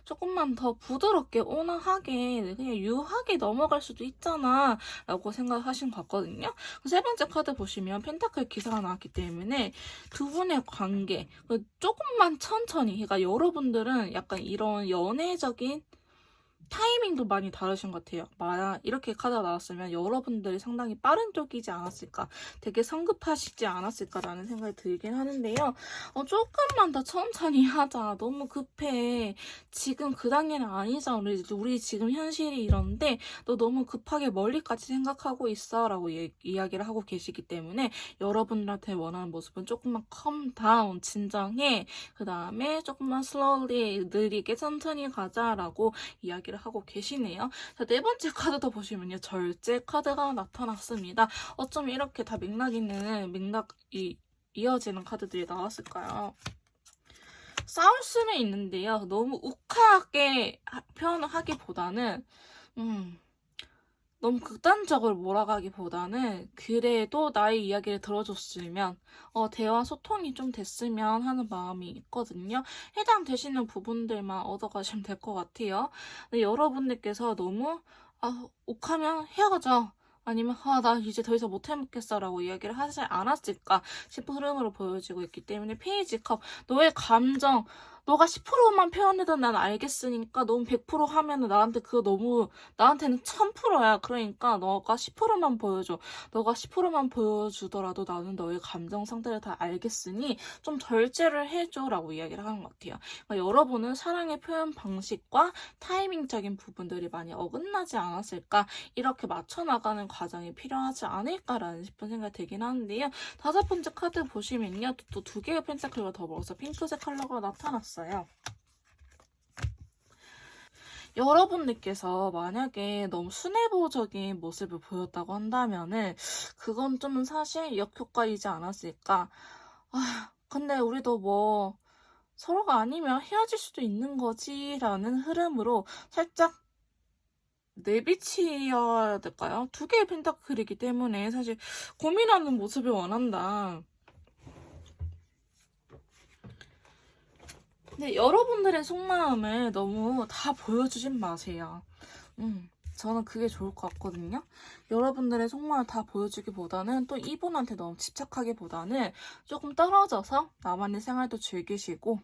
조금만 더 부드럽게 온화하게 그냥 유하게 넘어갈 수도 있잖아 라고 생각하신 것 같거든요. 세 번째 카드 보시면 펜타클 기사가 나왔기 때문에 두 분의 관계 조금만 천천히, 그러니까 여러분들은 약간 이런 연애적인 타이밍도 많이 다르신 것 같아요. 만약 이렇게 카드가 나왔으면 여러분들이 상당히 빠른 쪽이지 않았을까, 되게 성급하시지 않았을까라는 생각이 들긴 하는데요. 조금만 더 천천히 하자. 너무 급해. 지금 그 단계는 아니잖아. 우리 지금 현실이 이런데 너 너무 급하게 멀리까지 생각하고 있어 라고 이야기를 하고 계시기 때문에 여러분들한테 원하는 모습은 조금만 컴다운, 진정해. 그 다음에 조금만 slowly, 느리게 천천히 가자라고 이야기를 하고 계시네요. 자, 네 번째 카드도 보시면요. 절제 카드가 나타났습니다. 어쩜 이렇게 다 맥락이 이어지는 카드들이 나왔을까요? 싸울 수는 있는데요. 너무 욱하게 표현을 하기보다는 너무 극단적으로 몰아가기보다는 그래도 나의 이야기를 들어줬으면 대화 소통이 좀 됐으면 하는 마음이 있거든요. 해당되시는 부분들만 얻어가시면 될 것 같아요. 근데 여러분들께서 너무 욱하면 헤어져. 아니면 나 이제 더 이상 못 해먹겠어 라고 이야기를 하지 않았을까 싶은 흐름으로 보여지고 있기 때문에 페이지 컵, 너의 감정, 너가 10%만 표현해도 난 알겠으니까 너무 100% 하면은 나한테는 1000%야. 그러니까 너가 10%만 보여줘. 너가 10%만 보여주더라도 나는 너의 감정 상태를 다 알겠으니 좀 절제를 해줘 라고 이야기를 하는 것 같아요. 그러니까 여러분은 사랑의 표현 방식과 타이밍적인 부분들이 많이 어긋나지 않았을까, 이렇게 맞춰나가는 과정이 필요하지 않을까라는 싶은 생각이 들긴 하는데요. 다섯 번째 카드 보시면요. 또 두 개의 펜타클과 더불어서 핑크색 컬러가 나타났어요. 여러분들께서 만약에 너무 순애보적인 모습을 보였다고 한다면은 그건 좀 사실 역효과이지 않았을까. 근데 우리도 뭐 서로가 아니면 헤어질 수도 있는 거지 라는 흐름으로 살짝 내비치어야 될까요? 두 개의 펜타클이기 때문에 사실 고민하는 모습을 원한다. 근데 여러분들의 속마음을 너무 다 보여주진 마세요. 저는 그게 좋을 것 같거든요. 여러분들의 속마음을 다 보여주기보다는 또 이분한테 너무 집착하기보다는 조금 떨어져서 나만의 생활도 즐기시고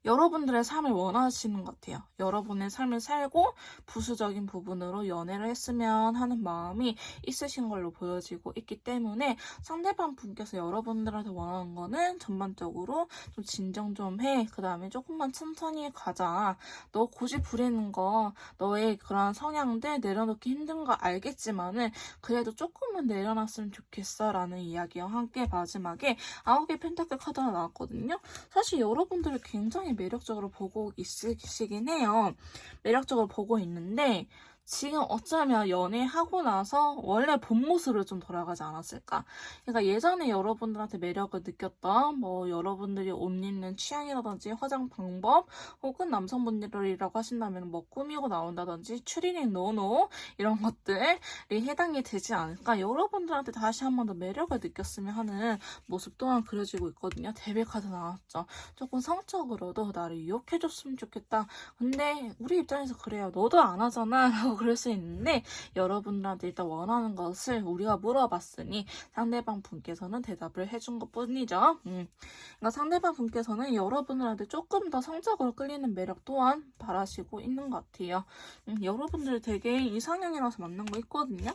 여러분들의 삶을 원하시는 것 같아요. 여러분의 삶을 살고 부수적인 부분으로 연애를 했으면 하는 마음이 있으신 걸로 보여지고 있기 때문에 상대방 분께서 여러분들한테 원하는 거는 전반적으로 좀 진정 좀 해. 그 다음에 조금만 천천히 가자. 너 고집 부리는 거, 너의 그런 성향들 내려놓기 힘든 거 알겠지만은 그래도 조금은 내려놨으면 좋겠어 라는 이야기와 함께 마지막에 9개 펜타클 카드가 나왔거든요. 사실 여러분들을 굉장히 매력적으로 보고 있으시긴 해요. 매력적으로 보고 있는데 지금 어쩌면 연애하고 나서 원래 본 모습으로 좀 돌아가지 않았을까. 그러니까 예전에 여러분들한테 매력을 느꼈던 여러분들이 옷 입는 취향이라든지 화장 방법 혹은 남성분들이라고 하신다면 꾸미고 나온다든지 추리닝 노노 이런 것들이 해당이 되지 않을까. 여러분들한테 다시 한 번 더 매력을 느꼈으면 하는 모습 또한 그려지고 있거든요. 데뷔카드 나왔죠. 조금 성적으로도 나를 유혹해줬으면 좋겠다. 근데 우리 입장에서 그래요. 너도 안 하잖아 라고 그럴 수 있는데 여러분들한테 일단 원하는 것을 우리가 물어봤으니 상대방 분께서는 대답을 해준 것 뿐이죠. 그러니까 상대방 분께서는 여러분들한테 조금 더 성적으로 끌리는 매력 또한 바라시고 있는 것 같아요. 여러분들 되게 이상형이라서 만난 거 있거든요.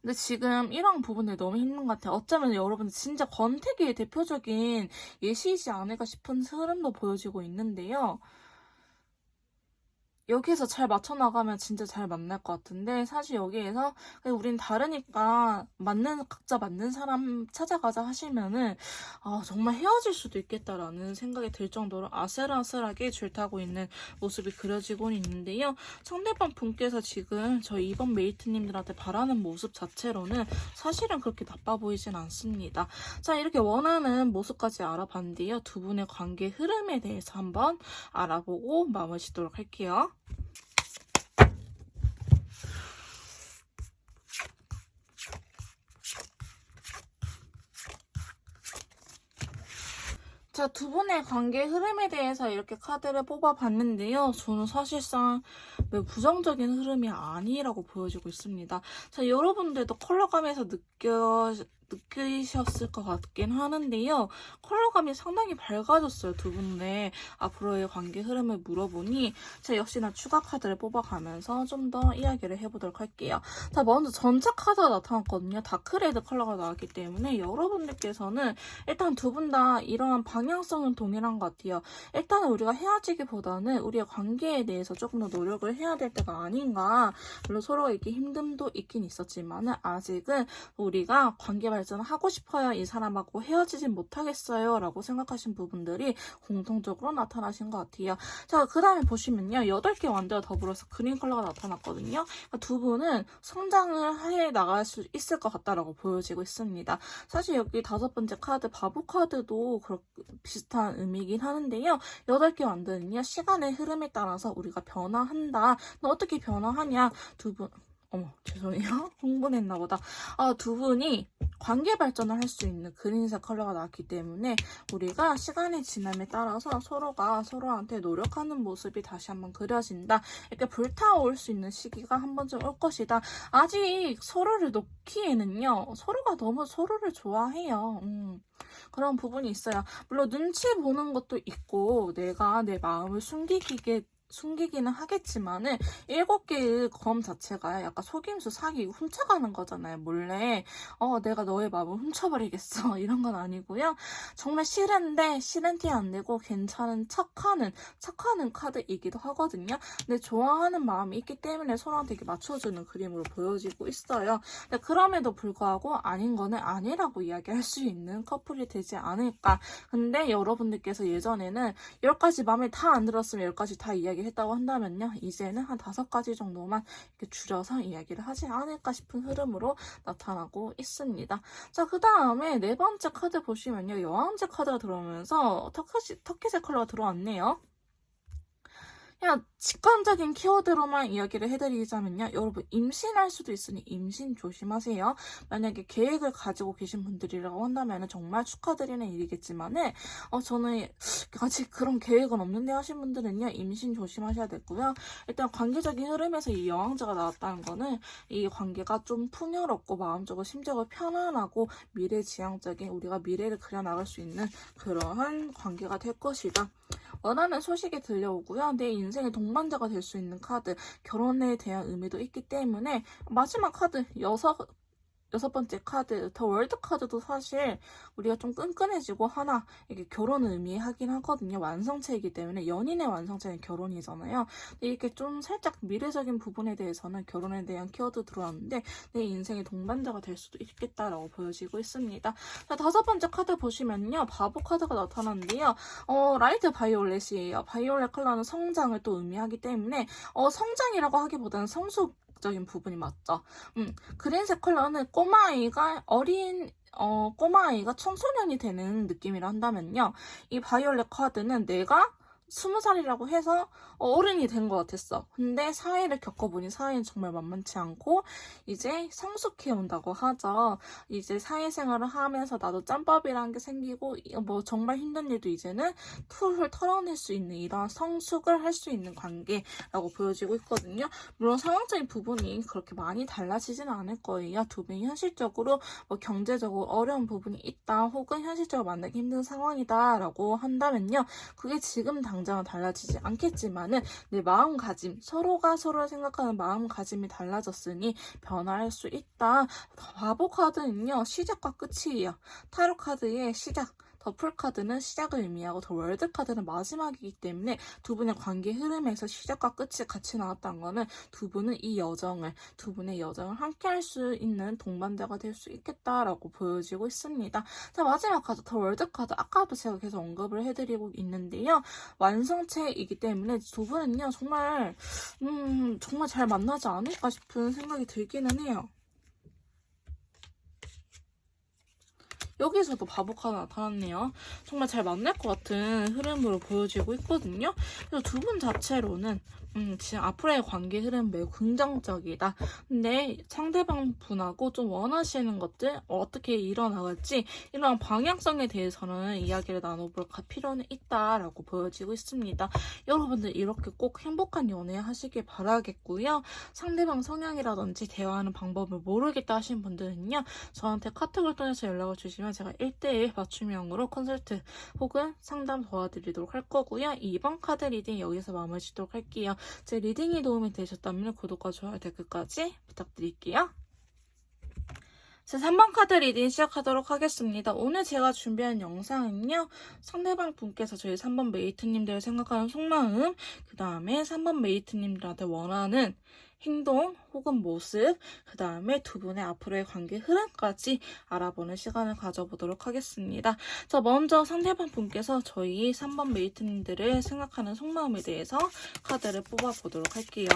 근데 지금 이런 부분들이 너무 힘든 것 같아요. 어쩌면 여러분 진짜 권태기의 대표적인 예시이지 않을까 싶은 흐름도 보여지고 있는데요. 여기에서 잘 맞춰나가면 진짜 잘 만날 것 같은데, 사실 여기에서 그냥 우린 다르니까 각자 맞는 사람 찾아가자 하시면은 정말 헤어질 수도 있겠다라는 생각이 들 정도로 아슬아슬하게 줄타고 있는 모습이 그려지고 있는데요. 상대방 분께서 지금 저희 이번 메이트님들한테 바라는 모습 자체로는 사실은 그렇게 나빠 보이진 않습니다. 자, 이렇게 원하는 모습까지 알아봤는데요. 두 분의 관계 흐름에 대해서 한번 알아보고 마무리 짓도록 할게요. 자, 두 분의 관계 흐름에 대해서 이렇게 카드를 뽑아봤는데요. 저는 사실상 매우 부정적인 흐름이 아니라고 보여지고 있습니다. 자, 여러분들도 컬러감에서 느끼셨을 것 같긴 하는데요. 컬러감이 상당히 밝아졌어요. 두 분의 앞으로의 관계 흐름을 물어보니 제가 역시나 추가 카드를 뽑아가면서 좀 더 이야기를 해보도록 할게요. 자, 먼저 전체 카드가 나타났거든요. 다크레드 컬러가 나왔기 때문에 여러분들께서는 일단 두 분 다 이러한 방향성은 동일한 것 같아요. 일단은 우리가 헤어지기보다는 우리의 관계에 대해서 조금 더 노력을 해야 될 때가 아닌가. 물론 서로가 이렇게 힘듦도 있긴 있었지만은 아직은 우리가 관계 발전을 하고 싶어요. 이 사람하고 헤어지진 못하겠어요. 라고 생각하신 부분들이 공통적으로 나타나신 것 같아요. 자, 그 다음에 보시면요. 8개 완드와 더불어서 그린 컬러가 나타났거든요. 그러니까 두 분은 성장을 해 나갈 수 있을 것 같다라고 보여지고 있습니다. 사실 여기 5번째 카드, 바보 카드도 비슷한 의미이긴 하는데요. 8개 완드는요. 시간의 흐름에 따라서 우리가 변화한다. 어떻게 변화하냐. 두 분, 어머, 죄송해요. 흥분했나 보다. 두 분이 관계 발전을 할 수 있는 그린색 컬러가 나왔기 때문에 우리가 시간이 지남에 따라서 서로가 서로한테 노력하는 모습이 다시 한번 그려진다. 이렇게 불타올 수 있는 시기가 한 번쯤 올 것이다. 아직 서로를 놓기에는요. 서로가 너무 서로를 좋아해요. 그런 부분이 있어요. 물론 눈치 보는 것도 있고 내가 내 마음을 숨기기는 하겠지만은 7개의 검 자체가 약간 속임수, 사기, 훔쳐가는 거잖아요. 몰래 내가 너의 마음을 훔쳐버리겠어 이런 건 아니고요. 정말 싫은데 싫은 티 안 내고 괜찮은 척하는 카드이기도 하거든요. 근데 좋아하는 마음이 있기 때문에 서로한테 이렇게 맞춰주는 그림으로 보여지고 있어요. 근데 그럼에도 불구하고 아닌 거는 아니라고 이야기할 수 있는 커플이 되지 않을까. 근데 여러분들께서 예전에는 10가지 마음에 다 안 들었으면 10가지 다 이야기했다고 한다면요. 이제는 한 5가지 정도만 이렇게 줄여서 이야기를 하지 않을까 싶은 흐름으로 나타나고 있습니다. 자, 그 다음에 4번째 카드 보시면요. 여왕제 카드가 들어오면서 터키색 컬러가 들어왔네요. 그냥 직관적인 키워드로만 이야기를 해드리자면요. 여러분 임신할 수도 있으니 임신 조심하세요. 만약에 계획을 가지고 계신 분들이라고 한다면 정말 축하드리는 일이겠지만은 저는 아직 그런 계획은 없는데 하신 분들은요. 임신 조심하셔야 되고요. 일단 관계적인 흐름에서 이 여왕자가 나왔다는 거는 이 관계가 좀 풍요롭고 마음적으로 심적으로 편안하고 미래지향적인 우리가 미래를 그려나갈 수 있는 그러한 관계가 될 것이다. 원하는 소식이 들려오고요. 내 인생의 동반자가 될 수 있는 카드, 결혼에 대한 의미도 있기 때문에 마지막 카드, 6번째 카드, 더 월드 카드도 사실 우리가 좀 끈끈해지고 하나 이게 결혼을 의미하긴 하거든요. 완성체이기 때문에 연인의 완성체는 결혼이잖아요. 근데 이렇게 좀 살짝 미래적인 부분에 대해서는 결혼에 대한 키워드 들어왔는데 내 인생의 동반자가 될 수도 있겠다라고 보여지고 있습니다. 자, 5번째 카드 보시면요. 바보 카드가 나타났는데요. 라이트 바이올렛이에요. 바이올렛 컬러는 성장을 또 의미하기 때문에 성장이라고 하기보다는 성숙적인 부분이 맞죠. 그린색 컬러는 꼬마아이가 청소년이 되는 느낌이라 한다면요. 이 바이올렛 카드는 내가 20살이라고 해서 어른이 된 것 같았어. 근데 사회를 겪어보니 사회는 정말 만만치 않고 이제 성숙해 온다고 하죠. 이제 사회생활을 하면서 나도 짬밥이라는 게 생기고 뭐 정말 힘든 일도 이제는 툴을 털어낼 수 있는 이런 성숙을 할 수 있는 관계라고 보여지고 있거든요. 물론 상황적인 부분이 그렇게 많이 달라지지는 않을 거예요. 두 분이 현실적으로 뭐 경제적으로 어려운 부분이 있다 혹은 현실적으로 만나기 힘든 상황이다 라고 한다면요. 그게 지금 당장은 달라지지 않겠지만은 내 마음가짐, 서로가 서로를 생각하는 마음가짐이 달라졌으니 변화할 수 있다. 바보 카드는요. 시작과 끝이에요. 타로 카드의 시작. 커플 카드는 시작을 의미하고 더 월드 카드는 마지막이기 때문에 두 분의 관계 흐름에서 시작과 끝이 같이 나왔다는 거는 두 분은 두 분의 여정을 함께 할 수 있는 동반자가 될 수 있겠다라고 보여지고 있습니다. 자, 마지막 카드, 더 월드 카드. 아까도 제가 계속 언급을 해드리고 있는데요. 완성체이기 때문에 두 분은요, 정말 잘 만나지 않을까 싶은 생각이 들기는 해요. 여기서도 바보카드 나타났네요. 정말 잘 만날 것 같은 흐름으로 보여지고 있거든요. 그래서 두 분 자체로는 지금 앞으로의 관계 흐름 매우 긍정적이다. 근데 상대방 분하고 좀 원하시는 것들 어떻게 일어나갈지 이런 방향성에 대해서는 이야기를 나눠볼 필요는 있다라고 보여지고 있습니다. 여러분들 이렇게 꼭 행복한 연애 하시길 바라겠고요. 상대방 성향이라든지 대화하는 방법을 모르겠다 하시는 분들은요. 저한테 카톡을 통해서 연락을 주시면 제가 1대1 맞춤형으로 컨설트 혹은 상담 도와드리도록 할 거고요. 2번 카드 리딩 여기서 마무리 짓도록 할게요. 제 리딩이 도움이 되셨다면 구독과 좋아요, 댓글까지 부탁드릴게요. 제 3번 카드 리딩 시작하도록 하겠습니다. 오늘 제가 준비한 영상은요. 상대방 분께서 저희 3번 메이트님들을 생각하는 속마음, 그 다음에 3번 메이트님들한테 원하는 행동 혹은 모습, 그 다음에 두 분의 앞으로의 관계 흐름까지 알아보는 시간을 가져보도록 하겠습니다. 자, 먼저 상대방 분께서 저희 3번 메이트님들을 생각하는 속마음에 대해서 카드를 뽑아보도록 할게요.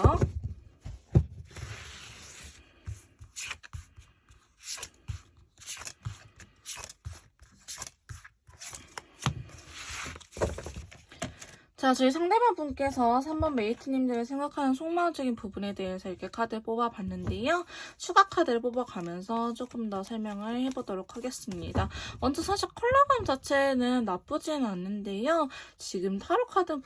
자, 저희 상대방 분께서 3번 메이트님들을 생각하는 속마음적인 부분에 대해서 이렇게 카드를 뽑아봤는데요. 추가 카드를 뽑아가면서 조금 더 설명을 해보도록 하겠습니다. 먼저 사실 컬러감 자체는 나쁘진 않는데요. 지금 타로 카드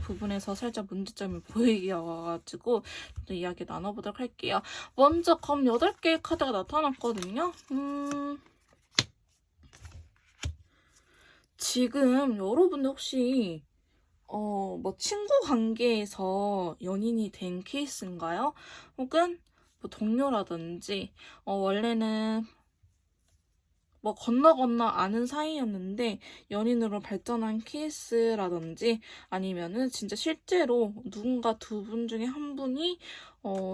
부분에서 살짝 문제점이 보이어가지고 또 이야기 나눠보도록 할게요. 먼저 검 8개의 카드가 나타났거든요. 지금 여러분들 혹시 뭐 친구 관계에서 연인이 된 케이스인가요? 혹은 뭐 동료라든지 원래는 뭐 건너 아는 사이였는데 연인으로 발전한 케이스라든지 아니면은 진짜 실제로 누군가 두 분 중에 한 분이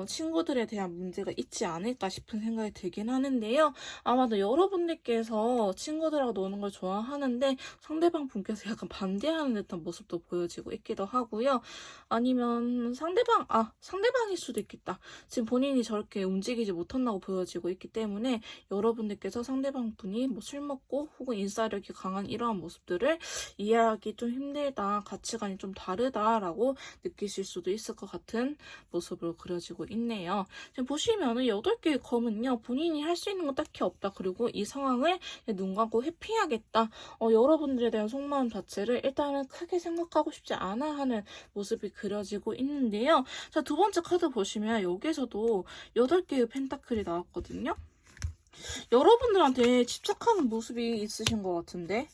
친구들에 대한 문제가 있지 않을까 싶은 생각이 들긴 하는데요. 아마도 여러분들께서 친구들하고 노는 걸 좋아하는데 상대방 분께서 약간 반대하는 듯한 모습도 보여지고 있기도 하고요. 아니면 상대방일 수도 있겠다. 지금 본인이 저렇게 움직이지 못한다고 보여지고 있기 때문에 여러분들께서 상대방 분이 뭐 술 먹고 혹은 인싸력이 강한 이러한 모습들을 이해하기 좀 힘들다, 가치관이 좀 다르다라고 느끼실 수도 있을 것 같은 모습으로 그려지고 있네요. 지금 보시면은 8개의 검은요, 본인이 할 수 있는 건 딱히 없다. 그리고 이 상황을 눈 감고 회피하겠다. 여러분들에 대한 속마음 자체를 일단은 크게 생각하고 싶지 않아 하는 모습이 그려지고 있는데요. 자, 두 번째 카드 보시면 여기서도 8개의 펜타클이 나왔거든요. 여러분들한테 집착하는 모습이 있으신 것 같은데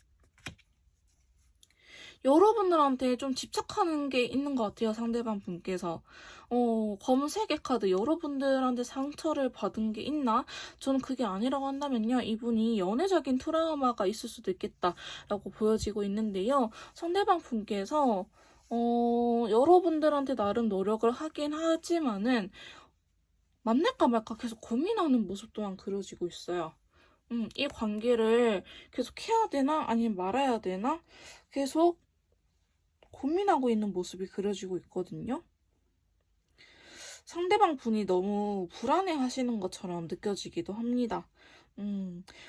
여러분들한테 좀 집착하는 게 있는 것 같아요. 상대방 분께서 검은색의 카드 여러분들한테 상처를 받은 게 있나? 저는 그게 아니라고 한다면요. 이분이 연애적인 트라우마가 있을 수도 있겠다라고 보여지고 있는데요. 상대방 분께서 여러분들한테 나름 노력을 하긴 하지만은 만날까 말까 계속 고민하는 모습 또한 그려지고 있어요. 이 관계를 계속 해야 되나? 아니면 말아야 되나? 계속 고민하고 있는 모습이 그려지고 있거든요. 상대방 분이 너무 불안해 하시는 것처럼 느껴지기도 합니다.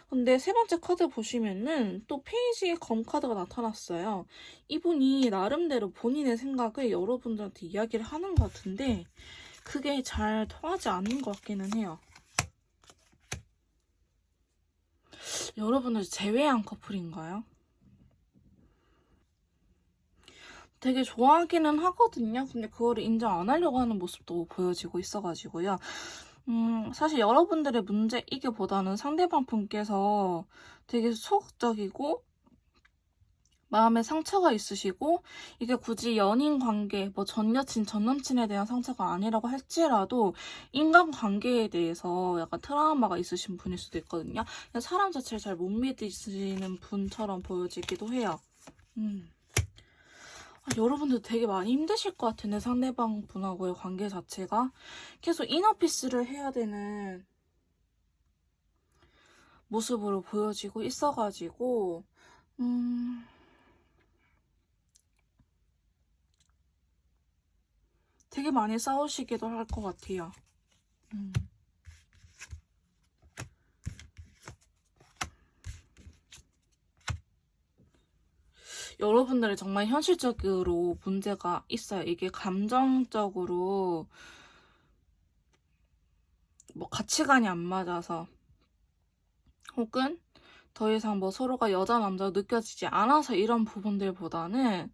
근데 세 번째 카드 보시면은 또 페이지에 검 카드가 나타났어요. 이분이 나름대로 본인의 생각을 여러분들한테 이야기를 하는 것 같은데 그게 잘 통하지 않는 것 같기는 해요. 여러분들 제외한 커플인가요? 되게 좋아하기는 하거든요. 근데 그거를 인정 안 하려고 하는 모습도 보여지고 있어가지고요. 사실 여러분들의 문제이기보다는 상대방 분께서 되게 소극적이고 마음에 상처가 있으시고 이게 굳이 연인 관계, 뭐 전 여친, 전 남친에 대한 상처가 아니라고 할지라도 인간 관계에 대해서 약간 트라우마가 있으신 분일 수도 있거든요. 사람 자체를 잘 못 믿으시는 분처럼 보여지기도 해요. 여러분들 되게 많이 힘드실 것 같은데 상대방 분하고의 관계 자체가 계속 이너피스를 해야 되는 모습으로 보여지고 있어가지고 되게 많이 싸우시기도 할 것 같아요. 여러분들이 정말 현실적으로 문제가 있어요. 이게 감정적으로 뭐 가치관이 안 맞아서 혹은 더 이상 뭐 서로가 여자 남자로 느껴지지 않아서 이런 부분들보다는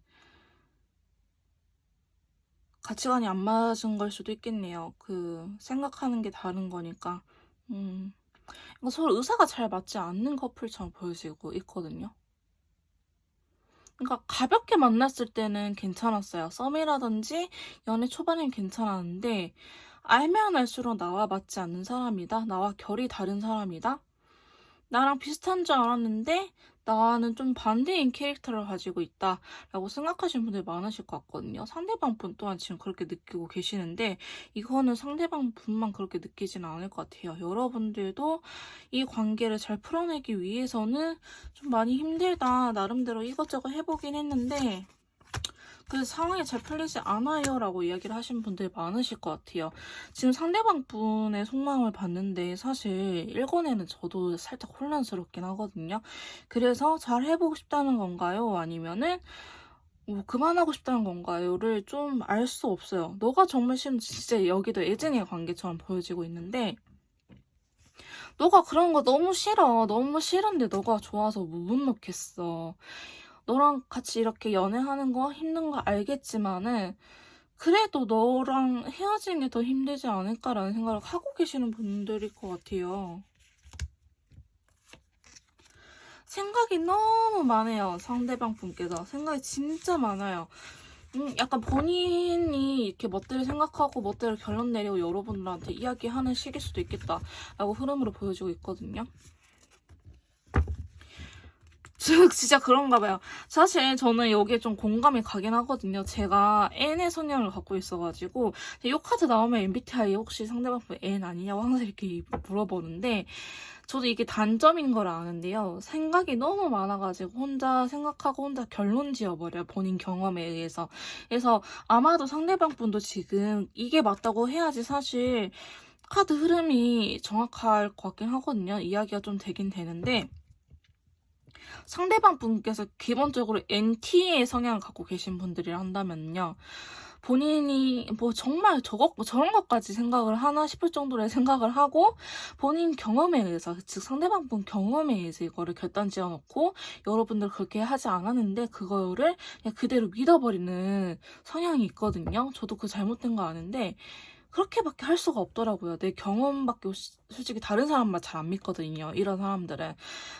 가치관이 안 맞은 걸 수도 있겠네요. 생각하는 게 다른 거니까. 이거 서로 의사가 잘 맞지 않는 커플처럼 보여지고 있거든요. 그러니까 가볍게 만났을 때는 괜찮았어요. 썸이라든지 연애 초반엔 괜찮았는데 알면 알수록 나와 맞지 않는 사람이다. 나와 결이 다른 사람이다. 나랑 비슷한 줄 알았는데 나와는 좀 반대인 캐릭터를 가지고 있다라고 생각하시는 분들이 많으실 것 같거든요. 상대방 분 또한 지금 그렇게 느끼고 계시는데 이거는 상대방 분만 그렇게 느끼지는 않을 것 같아요. 여러분들도 이 관계를 잘 풀어내기 위해서는 좀 많이 힘들다. 나름대로 이것저것 해보긴 했는데 그 상황이 잘 풀리지 않아요 라고 이야기를 하신 분들이 많으실 것 같아요. 지금 상대방 분의 속마음을 봤는데 사실 읽어내는 저도 살짝 혼란스럽긴 하거든요. 그래서 잘 해보고 싶다는 건가요? 아니면은 뭐 그만하고 싶다는 건가요?를 좀 알 수 없어요. 너가 정말 싫으면 진짜 여기도 애증의 관계처럼 보여지고 있는데 너가 그런 거 너무 싫어. 너무 싫은데 너가 좋아서 못 놓겠어. 너랑 같이 이렇게 연애하는 거 힘든 거 알겠지만은 그래도 너랑 헤어지는 게 더 힘들지 않을까라는 생각을 하고 계시는 분들일 것 같아요. 생각이 너무 많아요. 상대방 분께서. 생각이 진짜 많아요. 약간 본인이 이렇게 멋대로 생각하고 멋대로 결론 내리고 여러분들한테 이야기하는 시기일 수도 있겠다라고 흐름으로 보여지고 있거든요. 진짜 그런가 봐요. 사실 저는 여기에 좀 공감이 가긴 하거든요. 제가 N의 성향을 갖고 있어가지고 이 카드 나오면 MBTI 혹시 상대방 N 아니냐고 항상 이렇게 물어보는데 저도 이게 단점인 걸 아는데요. 생각이 너무 많아가지고 혼자 생각하고 혼자 결론 지어버려요. 본인 경험에 의해서. 그래서 아마도 상대방 분도 지금 이게 맞다고 해야지 사실 카드 흐름이 정확할 것 같긴 하거든요. 이야기가 좀 되긴 되는데 상대방 분께서 기본적으로 NT의 성향을 갖고 계신 분들이라 한다면요. 본인이 뭐 정말 저런 것까지 생각을 하나 싶을 정도의 생각을 하고 본인 경험에 의해서 즉 상대방 분 경험에 의해서 이거를 결단 지어놓고 여러분들 그렇게 하지 않았는데 그거를 그냥 그대로 믿어버리는 성향이 있거든요. 저도 그 잘못된 거 아는데 그렇게밖에 할 수가 없더라고요. 내 경험밖에 솔직히 다른 사람만 잘 안 믿거든요. 이런 사람들은.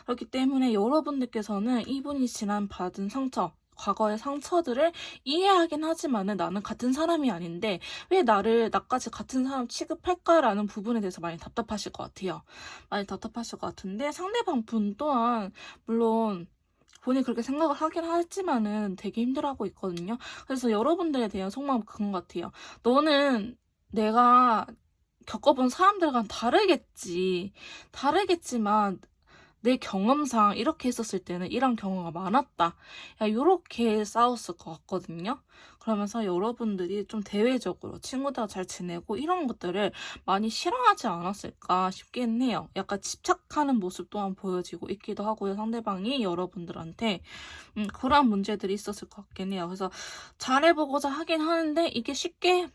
그렇기 때문에 여러분들께서는 이분이 지난 받은 상처, 과거의 상처들을 이해하긴 하지만은 나는 같은 사람이 아닌데 왜 나까지 같은 사람 취급할까라는 부분에 대해서 많이 답답하실 것 같아요. 많이 답답하실 것 같은데 상대방 분 또한 물론 본인이 그렇게 생각을 하긴 하지만은 되게 힘들어하고 있거든요. 그래서 여러분들에 대한 속마음 그건 것 같아요. 너는 내가 겪어본 사람들과는 다르겠지. 다르겠지만 내 경험상 이렇게 했었을 때는 이런 경우가 많았다. 이렇게 싸웠을 것 같거든요. 그러면서 여러분들이 좀 대외적으로 친구들과 잘 지내고 이런 것들을 많이 싫어하지 않았을까 싶긴 해요. 약간 집착하는 모습 또한 보여지고 있기도 하고요. 상대방이 여러분들한테 그런 문제들이 있었을 것 같긴 해요. 그래서 잘해보고자 하긴 하는데 이게 쉽게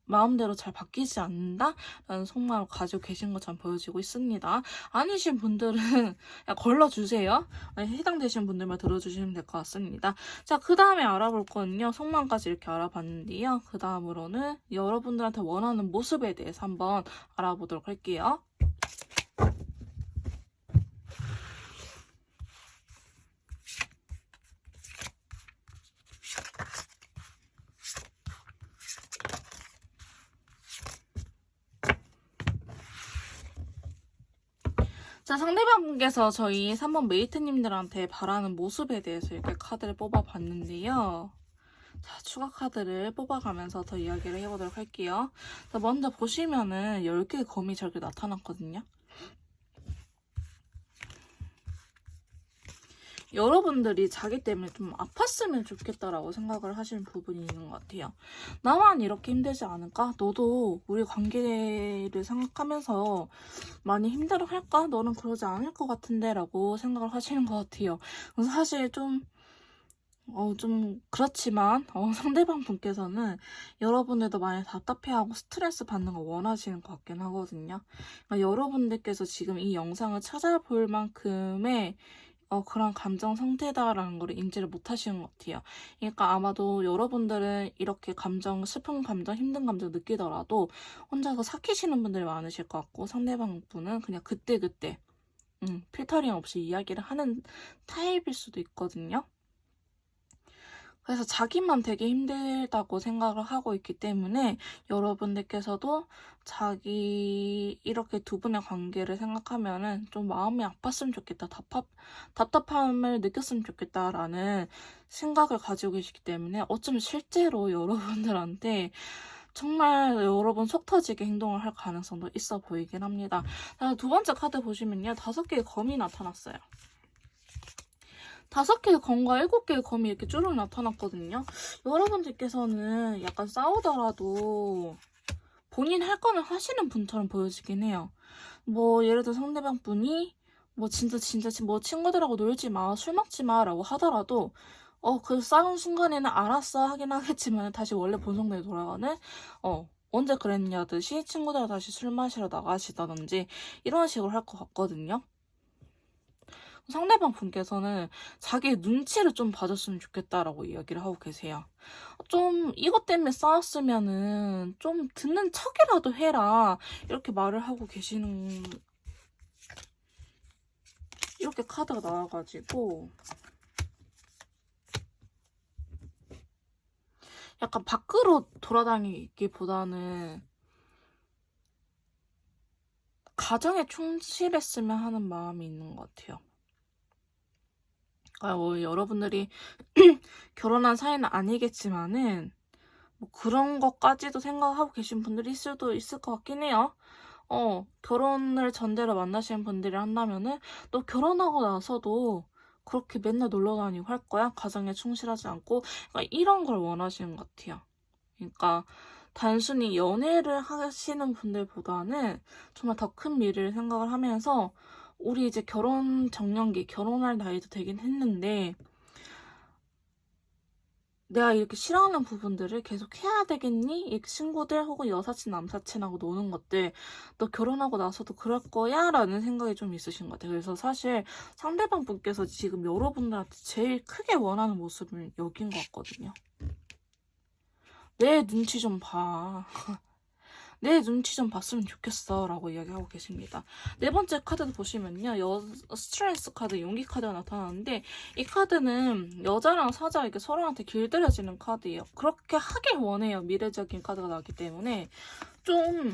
마음대로 잘 바뀌지 않는다라는 속마음을 가지고 계신 것처럼 보여지고 있습니다. 아니신 분들은 그냥 걸러주세요. 해당되신 분들만 들어주시면 될 것 같습니다. 자, 그 다음에 알아볼 거는요. 속마음까지 이렇게 알아봤는데요. 그 다음으로는 여러분들한테 원하는 모습에 대해서 한번 알아보도록 할게요. 자, 상대방분께서 저희 3번 메이트님들한테 바라는 모습에 대해서 이렇게 카드를 뽑아봤는데요. 자, 추가 카드를 뽑아가면서 더 이야기를 해보도록 할게요. 자, 먼저 보시면은 10개의 검이 저렇게 나타났거든요. 여러분들이 자기 때문에 좀 아팠으면 좋겠다라고 생각을 하시는 부분이 있는 것 같아요. 나만 이렇게 힘들지 않을까? 너도 우리 관계를 생각하면서 많이 힘들어할까? 너는 그러지 않을 것 같은데? 라고 생각을 하시는 것 같아요. 사실 좀 그렇지만, 상대방 분께서는 여러분들도 많이 답답해하고 스트레스 받는 거 원하시는 것 같긴 하거든요. 그러니까 여러분들께서 지금 이 영상을 찾아볼 만큼의 그런 감정 상태다라는 걸 인지를 못 하시는 것 같아요. 그러니까 아마도 여러분들은 이렇게 감정, 슬픈 감정, 힘든 감정 느끼더라도 혼자서 삭히시는 분들이 많으실 것 같고, 상대방 분은 그냥 그때그때, 필터링 없이 이야기를 하는 타입일 수도 있거든요. 그래서 자기만 되게 힘들다고 생각을 하고 있기 때문에 여러분들께서도 자기 이렇게 두 분의 관계를 생각하면은 좀 마음이 아팠으면 좋겠다, 답답함을 느꼈으면 좋겠다라는 생각을 가지고 계시기 때문에 어쩌면 실제로 여러분들한테 정말 여러분 속 터지게 행동을 할 가능성도 있어 보이긴 합니다. 두 번째 카드 보시면요, 5개의 검이 나타났어요. 5개의 검과 7개의 검이 이렇게 쭈르륵 나타났거든요. 여러분들께서는 약간 싸우더라도 본인 할 거는 하시는 분처럼 보여지긴 해요. 뭐 예를 들어 상대방 분이 뭐 진짜 뭐 친구들하고 놀지 마, 술 먹지 마라고 하더라도 그 싸운 순간에는 알았어 하긴 하겠지만 다시 원래 본성대로 돌아가는 언제 그랬냐듯이 친구들과 다시 술 마시러 나가시다든지 이런 식으로 할 것 같거든요. 상대방 분께서는 자기의 눈치를 좀 봐줬으면 좋겠다라고 이야기를 하고 계세요. 좀 이것 때문에 싸웠으면은 좀 듣는 척이라도 해라, 이렇게 말을 하고 계시는, 이렇게 카드가 나와가지고 약간 밖으로 돌아다니기보다는 가정에 충실했으면 하는 마음이 있는 것 같아요. 여러분들이 결혼한 사이는 아니겠지만은 뭐 그런 것까지도 생각하고 계신 분들이 있을 수도 있을 것 같긴 해요. 결혼을 전제로 만나시는 분들이 한다면은 너 결혼하고 나서도 그렇게 맨날 놀러 다니고 할 거야? 가정에 충실하지 않고? 그러니까 이런 걸 원하시는 것 같아요. 그러니까 단순히 연애를 하시는 분들보다는 정말 더 큰 미래를 생각을 하면서 우리 이제 결혼 정년기, 결혼할 나이도 되긴 했는데 내가 이렇게 싫어하는 부분들을 계속 해야 되겠니? 이 친구들 혹은 여사친, 남사친하고 노는 것들 너 결혼하고 나서도 그럴 거야? 라는 생각이 좀 있으신 것 같아요. 그래서 사실 상대방 분께서 지금 여러분들한테 제일 크게 원하는 모습을 여긴 것 같거든요. 내 눈치 좀 봐. 내 눈치 좀 봤으면 좋겠어 라고 이야기하고 계십니다. 네 번째 카드 보시면요, 스트레스 카드, 용기 카드가 나타나는데 이 카드는 여자랑 사자 이렇게 서로한테 길들여지는 카드예요. 그렇게 하길 원해요. 미래적인 카드가 나왔기 때문에 좀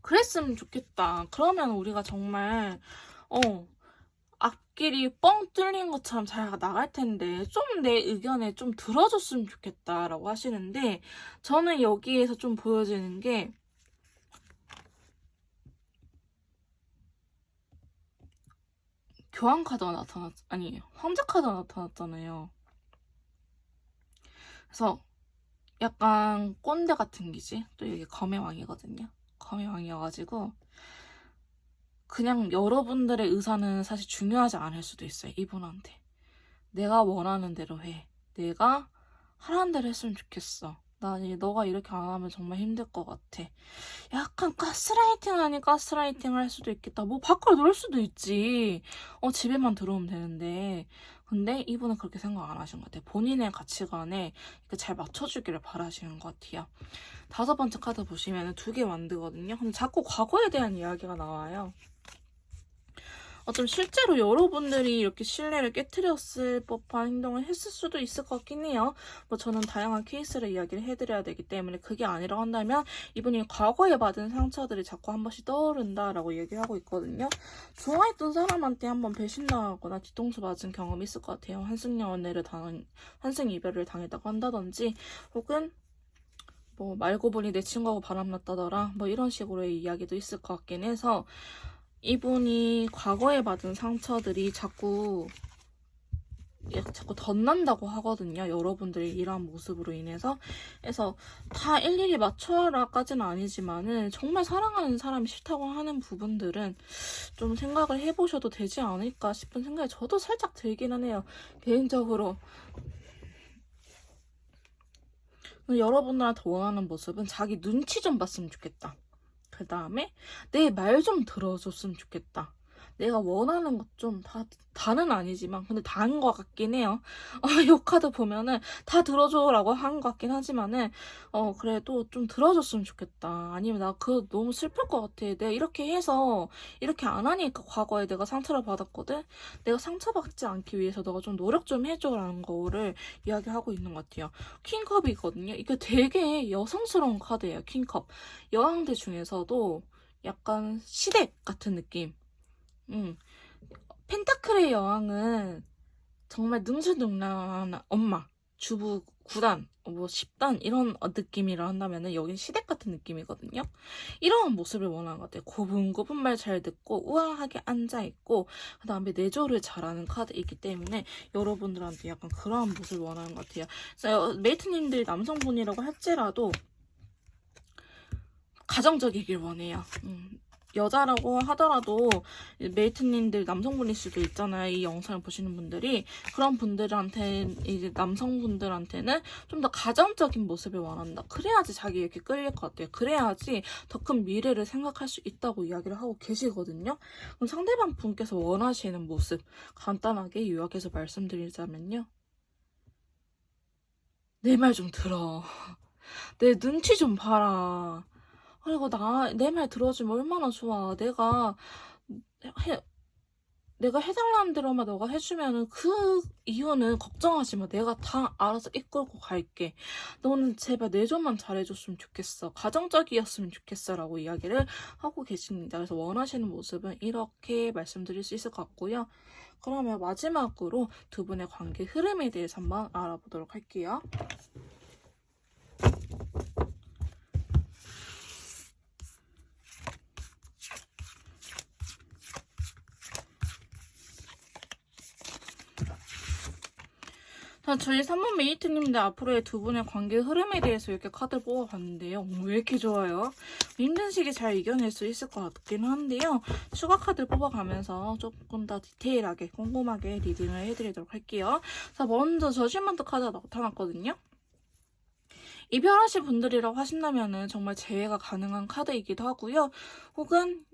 그랬으면 좋겠다. 그러면 우리가 정말 앞길이 뻥 뚫린 것처럼 잘 나갈 텐데 좀 내 의견에 좀 들어줬으면 좋겠다라고 하시는데, 저는 여기에서 좀 보여지는 게 교환 카드가 황제 카드가 나타났잖아요. 그래서 약간 꼰대 같은 기지? 또 이게 검의 왕이거든요. 검의 왕이어가지고 그냥 여러분들의 의사는 사실 중요하지 않을 수도 있어요. 이분한테 내가 원하는 대로 해, 내가 하라는 대로 했으면 좋겠어, 나 너가 이렇게 안 하면 정말 힘들 것 같아. 약간 가스라이팅 아닌 가스라이팅을 할 수도 있겠다. 뭐 밖으로 놀 수도 있지. 집에만 들어오면 되는데. 근데 이분은 그렇게 생각 안 하시는 것 같아요. 본인의 가치관에 잘 맞춰주기를 바라시는 것 같아요. 5번째 카드 보시면 2개 완드거든요. 근데 자꾸 과거에 대한 이야기가 나와요. 좀 실제로 여러분들이 이렇게 신뢰를 깨트렸을 법한 행동을 했을 수도 있을 것 같긴 해요. 뭐 저는 다양한 케이스를 이야기를 해드려야 되기 때문에 그게 아니라고 한다면 이분이 과거에 받은 상처들이 자꾸 한 번씩 떠오른다라고 얘기를 하고 있거든요. 좋아했던 사람한테 한번 배신당하거나 뒤통수 맞은 경험이 있을 것 같아요. 환승 이별을 당했다고 한다든지 혹은 뭐 말고 보니 내 친구하고 바람났다더라 뭐 이런 식으로의 이야기도 있을 것 같긴 해서 이분이 과거에 받은 상처들이 자꾸 덧난다고 하거든요. 여러분들이 이러한 모습으로 인해서. 그래서 다 일일이 맞춰라까지는 아니지만은 정말 사랑하는 사람이 싫다고 하는 부분들은 좀 생각을 해보셔도 되지 않을까 싶은 생각이 저도 살짝 들기는 해요. 개인적으로. 여러분들한테 원하는 모습은 자기 눈치 좀 봤으면 좋겠다. 그 다음에 내 말 좀 들어줬으면 좋겠다. 내가 원하는 것 좀 다는 아니지만 근데 다인 것 같긴 해요. 이 카드 보면은 다 들어줘라고 하는 것 같긴 하지만은 그래도 좀 들어줬으면 좋겠다. 아니면 나 그거 너무 슬플 것 같아. 내가 이렇게 해서 이렇게 안 하니까 과거에 내가 상처를 받았거든. 내가 상처받지 않기 위해서 너가 좀 노력 좀 해줘라는 거를 이야기하고 있는 것 같아요. 킹컵이거든요. 이게 되게 여성스러운 카드예요. 킹컵. 여왕들 중에서도 약간 시댁 같은 느낌. 펜타클의 여왕은 정말 능수능란한 엄마, 주부 9단, 뭐 10단 이런 느낌이라 한다면은 여긴 시댁 같은 느낌이거든요. 이런 모습을 원하는 것 같아요. 고분고분 말 잘 듣고 우아하게 앉아있고 그 다음에 내조를 잘하는 카드이기 때문에 여러분들한테 약간 그러한 모습을 원하는 것 같아요. 그래서 메이트님들이 남성분이라고 할지라도 가정적이길 원해요. 여자라고 하더라도 메이트님들 남성분일 수도 있잖아요. 이 영상을 보시는 분들이. 그런 분들한테 이제 남성분들한테는 좀 더 가정적인 모습을 원한다. 그래야지 자기에게 끌릴 것 같아요. 그래야지 더 큰 미래를 생각할 수 있다고 이야기를 하고 계시거든요. 그럼 상대방 분께서 원하시는 모습 간단하게 요약해서 말씀드리자면요. 내 말 좀 들어. 내 눈치 좀 봐라. 그리고 내 말 들어주면 얼마나 좋아. 내가 해달라는 대로만 너가 해주면은 그 이유는 걱정하지 마. 내가 다 알아서 이끌고 갈게. 너는 제발 내 좀만 잘해줬으면 좋겠어. 가정적이었으면 좋겠어. 라고 이야기를 하고 계십니다. 그래서 원하시는 모습은 이렇게 말씀드릴 수 있을 것 같고요. 그러면 마지막으로 두 분의 관계 흐름에 대해서 한번 알아보도록 할게요. 자, 저희 3번 메이트님들 앞으로의 두 분의 관계 흐름에 대해서 이렇게 카드를 뽑아봤는데요. 왜 이렇게 좋아요? 힘든 시기 잘 이겨낼 수 있을 것 같긴 한데요. 추가 카드를 뽑아가면서 조금 더 디테일하게 꼼꼼하게 리딩을 해드리도록 할게요. 자, 먼저 저지먼트 카드가 나타났거든요. 이별하실 분들이라고 하신다면은 정말 재회가 가능한 카드이기도 하고요. 혹은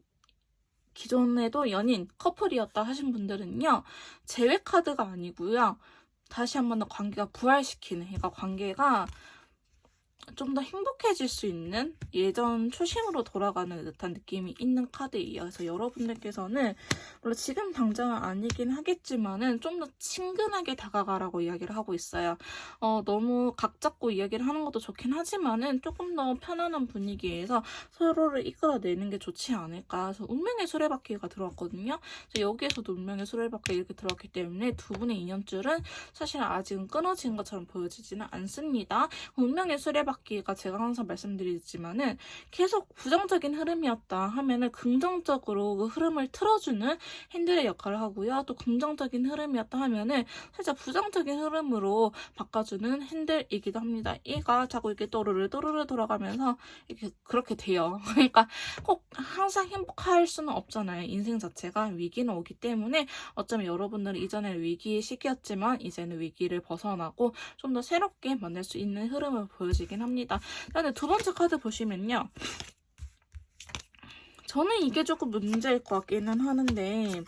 기존에도 연인, 커플이었다 하신 분들은요. 재회 카드가 아니고요. 다시 한 번 더 관계가 부활시키는, 그러니까 관계가 좀 더 행복해질 수 있는 예전 초심으로 돌아가는 듯한 느낌이 있는 카드예요. 그래서 여러분들께서는 물론 지금 당장은 아니긴 하겠지만은 좀 더 친근하게 다가가라고 이야기를 하고 있어요. 너무 각 잡고 이야기를 하는 것도 좋긴 하지만은 조금 더 편안한 분위기에서 서로를 이끌어내는 게 좋지 않을까. 그래서 운명의 수레바퀴가 들어왔거든요. 그래서 여기에서도 운명의 수레바퀴가 이렇게 들어왔기 때문에 두 분의 인연줄은 사실 아직은 끊어진 것처럼 보여지지는 않습니다. 운명의 수레바퀴가 제가 항상 말씀드리지만은 계속 부정적인 흐름이었다 하면은 긍정적으로 그 흐름을 틀어주는 핸들의 역할을 하고요. 또 긍정적인 흐름이었다 하면은 살짝 부정적인 흐름으로 바꿔주는 핸들이기도 합니다. 얘가 자꾸 이렇게 또르르 돌아가면서 이렇게 그렇게 돼요. 그러니까 꼭 항상 행복할 수는 없잖아요. 인생 자체가 위기는 오기 때문에 어쩌면 여러분들은 이전에는 위기의 시기였지만 이제는 위기를 벗어나고 좀 더 새롭게 만날 수 있는 흐름을 보여지긴 합니다. 근데 두 번째 카드 보시면요. 저는 이게 조금 문제일 것 같기는 하는데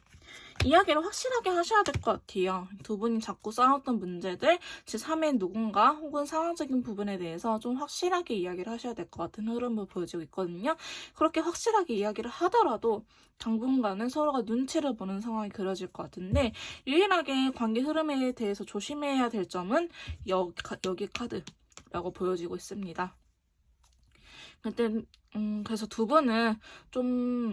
이야기를 확실하게 하셔야 될 것 같아요. 두 분이 자꾸 싸웠던 문제들, 제3의 누군가 혹은 상황적인 부분에 대해서 좀 확실하게 이야기를 하셔야 될 것 같은 흐름을 보여지고 있거든요. 그렇게 확실하게 이야기를 하더라도 당분간은 서로가 눈치를 보는 상황이 그려질 것 같은데, 유일하게 관계 흐름에 대해서 조심해야 될 점은 여기 카드라고 보여지고 있습니다. 그래서 두 분은 좀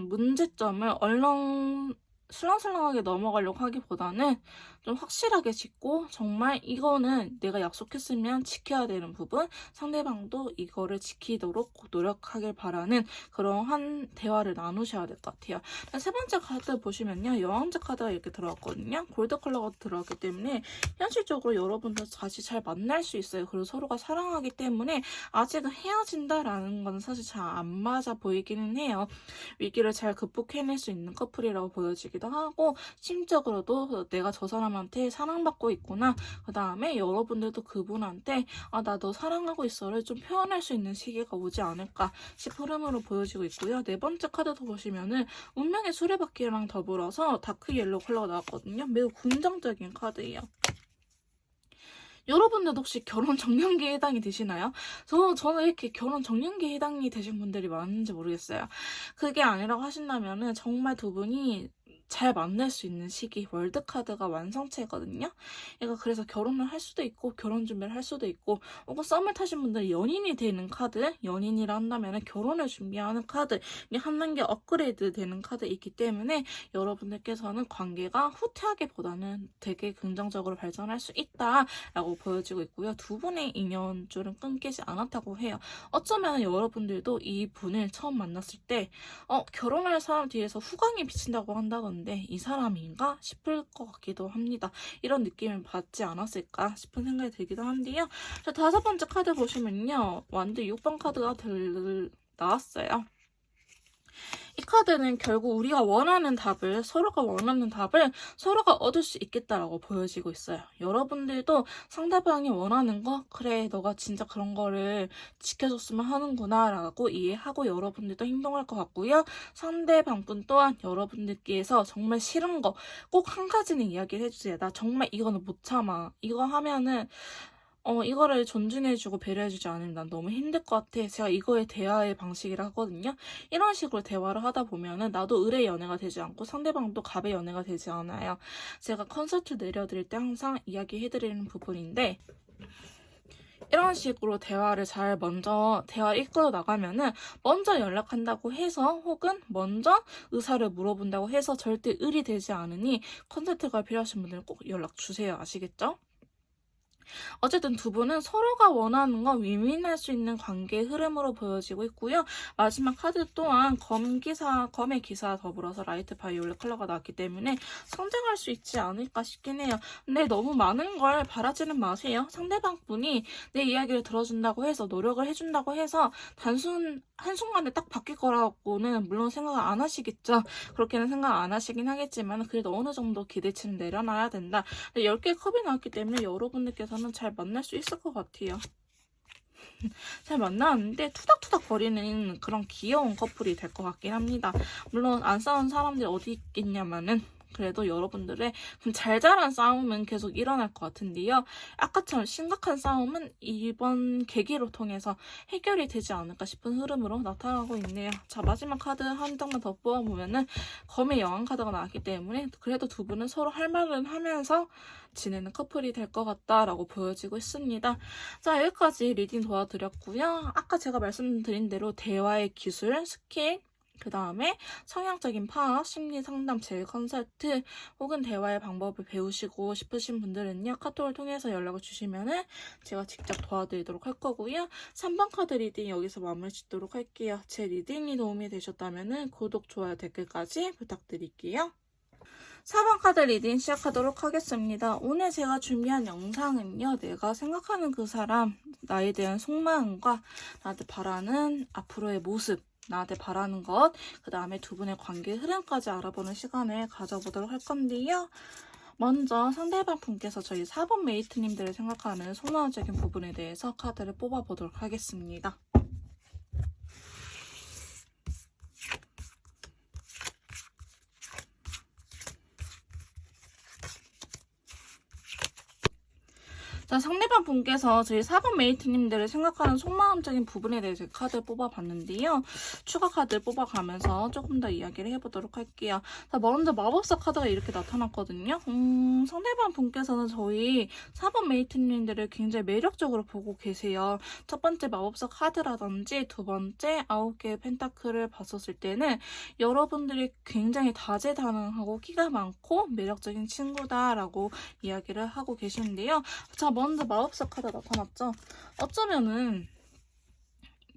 문제점을 얼렁 슬렁슬렁하게 넘어가려고 하기보다는 좀 확실하게 짚고 정말 이거는 내가 약속했으면 지켜야 되는 부분, 상대방도 이거를 지키도록 노력하길 바라는 그러한 대화를 나누셔야 될 것 같아요. 세 번째 카드 보시면요. 여왕제 카드가 이렇게 들어왔거든요. 골드 컬러가 들어왔기 때문에 현실적으로 여러분들 다시 잘 만날 수 있어요. 그리고 서로가 사랑하기 때문에 아직은 헤어진다라는 건 사실 잘 안 맞아 보이기는 해요. 위기를 잘 극복해낼 수 있는 커플이라고 보여지기도 하고, 심적으로도 내가 저 사람한테 사랑받고 있구나, 그 다음에 여러분들도 그분한테 나 너 사랑하고 있어를 좀 표현할 수 있는 시기가 오지 않을까 싶은 흐름으로 보여지고 있고요. 네 번째 카드도 보시면은 운명의 수레바퀴랑 더불어서 다크 옐로우 컬러가 나왔거든요. 매우 긍정적인 카드예요. 여러분들도 혹시 결혼 정년기에 해당이 되시나요? 저는 이렇게 결혼 정년기에 해당이 되신 분들이 많은지 모르겠어요. 그게 아니라고 하신다면은 정말 두 분이 잘 만날 수 있는 시기, 월드카드가 완성체거든요. 얘가 그래서 결혼을 할 수도 있고 결혼 준비를 할 수도 있고, 혹은 썸을 타신 분들이 연인이 되는 카드, 연인이라 한다면 결혼을 준비하는 카드, 이게 한 단계 업그레이드 되는 카드 있기 때문에 여러분들께서는 관계가 후퇴하기보다는 되게 긍정적으로 발전할 수 있다 라고 보여지고 있고요. 두 분의 인연줄은 끊기지 않았다고 해요. 어쩌면 여러분들도 이 분을 처음 만났을 때 결혼할 사람 뒤에서 후광이 비친다고 한다던데 이 사람인가 싶을 것 같기도 합니다. 이런 느낌을 받지 않았을까 싶은 생각이 들기도 한데요. 자, 다섯 번째 카드 보시면요. 완드 6번 카드가 나왔어요. 이 카드는 결국 우리가 원하는 답을, 서로가 원하는 답을 서로가 얻을 수 있겠다라고 보여지고 있어요. 여러분들도 상대방이 원하는 거, 그래 너가 진짜 그런 거를 지켜줬으면 하는구나 라고 이해하고 여러분들도 행동할 것 같고요. 상대방분 또한 여러분들께서 정말 싫은 거 꼭 한 가지는 이야기를 해주세요. 나 정말 이거는 못 참아. 이거 하면은 이거를 존중해주고 배려해주지 않으면 난 너무 힘들 것 같아. 제가 이거의 대화의 방식이라 하거든요. 이런 식으로 대화를 하다 보면은 나도 을의 연애가 되지 않고 상대방도 갑의 연애가 되지 않아요. 제가 컨설트 내려드릴 때 항상 이야기해드리는 부분인데, 이런 식으로 대화를 잘 먼저 이끌어 나가면은 먼저 연락한다고 해서 혹은 먼저 의사를 물어본다고 해서 절대 을이 되지 않으니 컨설트가 필요하신 분들은 꼭 연락 주세요. 아시겠죠? 어쨌든 두 분은 서로가 원하는 건 윈윈할 수 있는 관계의 흐름으로 보여지고 있고요. 마지막 카드 또한 검의 기사 더불어서 라이트 바이올렛 컬러가 나왔기 때문에 성장할 수 있지 않을까 싶긴 해요. 근데 너무 많은 걸 바라지는 마세요. 상대방 분이 내 이야기를 들어준다고 해서, 노력을 해준다고 해서 한순간에 딱 바뀔 거라고는 물론 생각을 안 하시겠죠. 그렇게는 생각 안 하시긴 하겠지만 그래도 어느 정도 기대치는 내려놔야 된다. 10개의 컵이 나왔기 때문에 여러분들께서는 잘 만날 수 있을 것 같아요. 잘 만나는데 투닥투닥 거리는 그런 귀여운 커플이 될 것 같긴 합니다. 물론 안 싸운 사람들이 어디 있겠냐마는 그래도 여러분들의 잘 자란 싸움은 계속 일어날 것 같은데요. 아까처럼 심각한 싸움은 이번 계기로 통해서 해결이 되지 않을까 싶은 흐름으로 나타나고 있네요. 자, 마지막 카드 한 장만 더 뽑아보면은 검의 여왕 카드가 나왔기 때문에 그래도 두 분은 서로 할 말은 하면서 지내는 커플이 될 것 같다라고 보여지고 있습니다. 자, 여기까지 리딩 도와드렸고요. 아까 제가 말씀드린 대로 대화의 기술, 스킬, 그 다음에 성향적인 파악, 심리 상담, 재해 컨설트 혹은 대화의 방법을 배우시고 싶으신 분들은요, 카톡을 통해서 연락을 주시면은 제가 직접 도와드리도록 할 거고요. 3번 카드 리딩 여기서 마무리 짓도록 할게요. 제 리딩이 도움이 되셨다면은 구독, 좋아요, 댓글까지 부탁드릴게요. 4번 카드 리딩 시작하도록 하겠습니다. 오늘 제가 준비한 영상은요, 내가 생각하는 그 사람, 나에 대한 속마음과 나한테 바라는 앞으로의 모습, 나한테 바라는 것, 그 다음에 두 분의 관계 흐름까지 알아보는 시간을 가져보도록 할 건데요. 먼저 상대방 분께서 저희 4번 메이트님들을 생각하는 속마음적인 부분에 대해서 카드를 뽑아보도록 하겠습니다. 자, 상대방 분께서 저희 4번 메이트님들을 생각하는 속마음적인 부분에 대해서 카드를 뽑아봤는데요. 추가 카드를 뽑아가면서 조금 더 이야기를 해보도록 할게요. 자, 먼저 마법사 카드가 이렇게 나타났거든요. 상대방 분께서는 저희 4번 메이트님들을 굉장히 매력적으로 보고 계세요. 첫 번째 마법사 카드라든지 두 번째 9개의 펜타클을 봤었을 때는 여러분들이 굉장히 다재다능하고 끼가 많고 매력적인 친구다라고 이야기를 하고 계시는데요. 자, 먼저 마법사 카드 나타났죠? 어쩌면은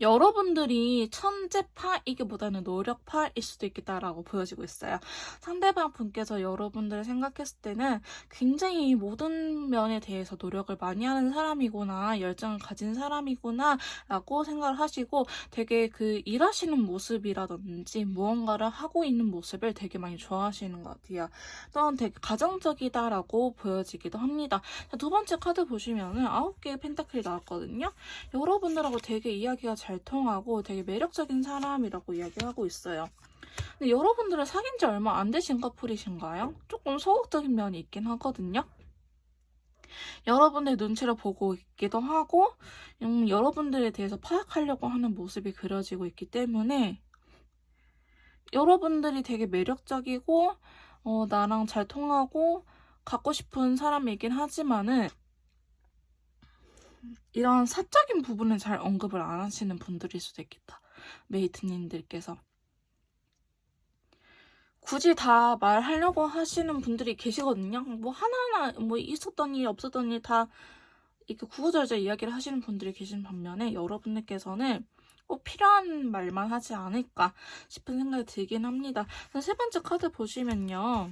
여러분들이 천재파이기보다는 노력파일 수도 있겠다라고 보여지고 있어요. 상대방 분께서 여러분들을 생각했을 때는 굉장히 모든 면에 대해서 노력을 많이 하는 사람이구나, 열정을 가진 사람이구나 라고 생각을 하시고 되게 그 일하시는 모습이라든지 무언가를 하고 있는 모습을 되게 많이 좋아하시는 것 같아요. 또한 되게 가정적이다라고 보여지기도 합니다. 자, 두 번째 카드 보시면은 9개의 펜타클이 나왔거든요. 여러분들하고 되게 이야기가 잘 통하고 되게 매력적인 사람이라고 이야기하고 있어요. 근데 여러분들은 사귄 지 얼마 안 되신 커플이신가요? 조금 소극적인 면이 있긴 하거든요. 여러분의 눈치를 보고 있기도 하고 여러분들에 대해서 파악하려고 하는 모습이 그려지고 있기 때문에 여러분들이 되게 매력적이고 나랑 잘 통하고 갖고 싶은 사람이긴 하지만은 이런 사적인 부분은 잘 언급을 안 하시는 분들일 수도 있겠다. 메이트님들께서. 굳이 다 말하려고 하시는 분들이 계시거든요. 뭐 하나하나 뭐 있었던 일 없었던 일 다 이렇게 구구절절 이야기를 하시는 분들이 계신 반면에 여러분들께서는 꼭 필요한 말만 하지 않을까 싶은 생각이 들긴 합니다. 세 번째 카드 보시면요.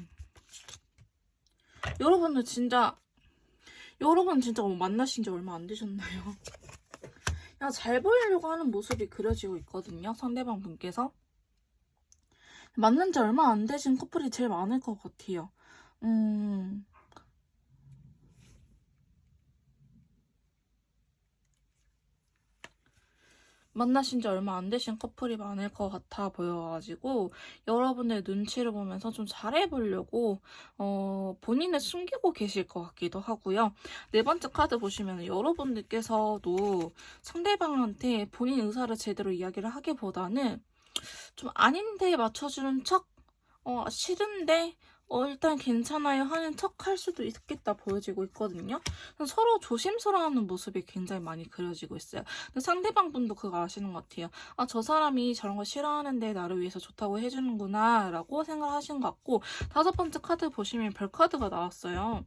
여러분 진짜 만나신 지 얼마 안 되셨나요? 그냥 잘 보이려고 하는 모습이 그려지고 있거든요. 상대방 분께서. 만난 지 얼마 안 되신 커플이 제일 많을 것 같아요. 만나신 지 얼마 안 되신 커플이 많을 것 같아 보여가지고 여러분의 눈치를 보면서 좀 잘해보려고 본인을 숨기고 계실 것 같기도 하고요. 네 번째 카드 보시면 여러분들께서도 상대방한테 본인 의사를 제대로 이야기를 하기보다는 좀 아닌데 맞춰주는 척 싫은데 일단 괜찮아요 하는 척 할 수도 있겠다 보여지고 있거든요. 서로 조심스러워하는 모습이 굉장히 많이 그려지고 있어요. 근데 상대방 분도 그거 아시는 것 같아요. 아, 저 사람이 저런 거 싫어하는데 나를 위해서 좋다고 해주는구나 라고 생각하신 것 같고, 다섯 번째 카드 보시면 별 카드가 나왔어요.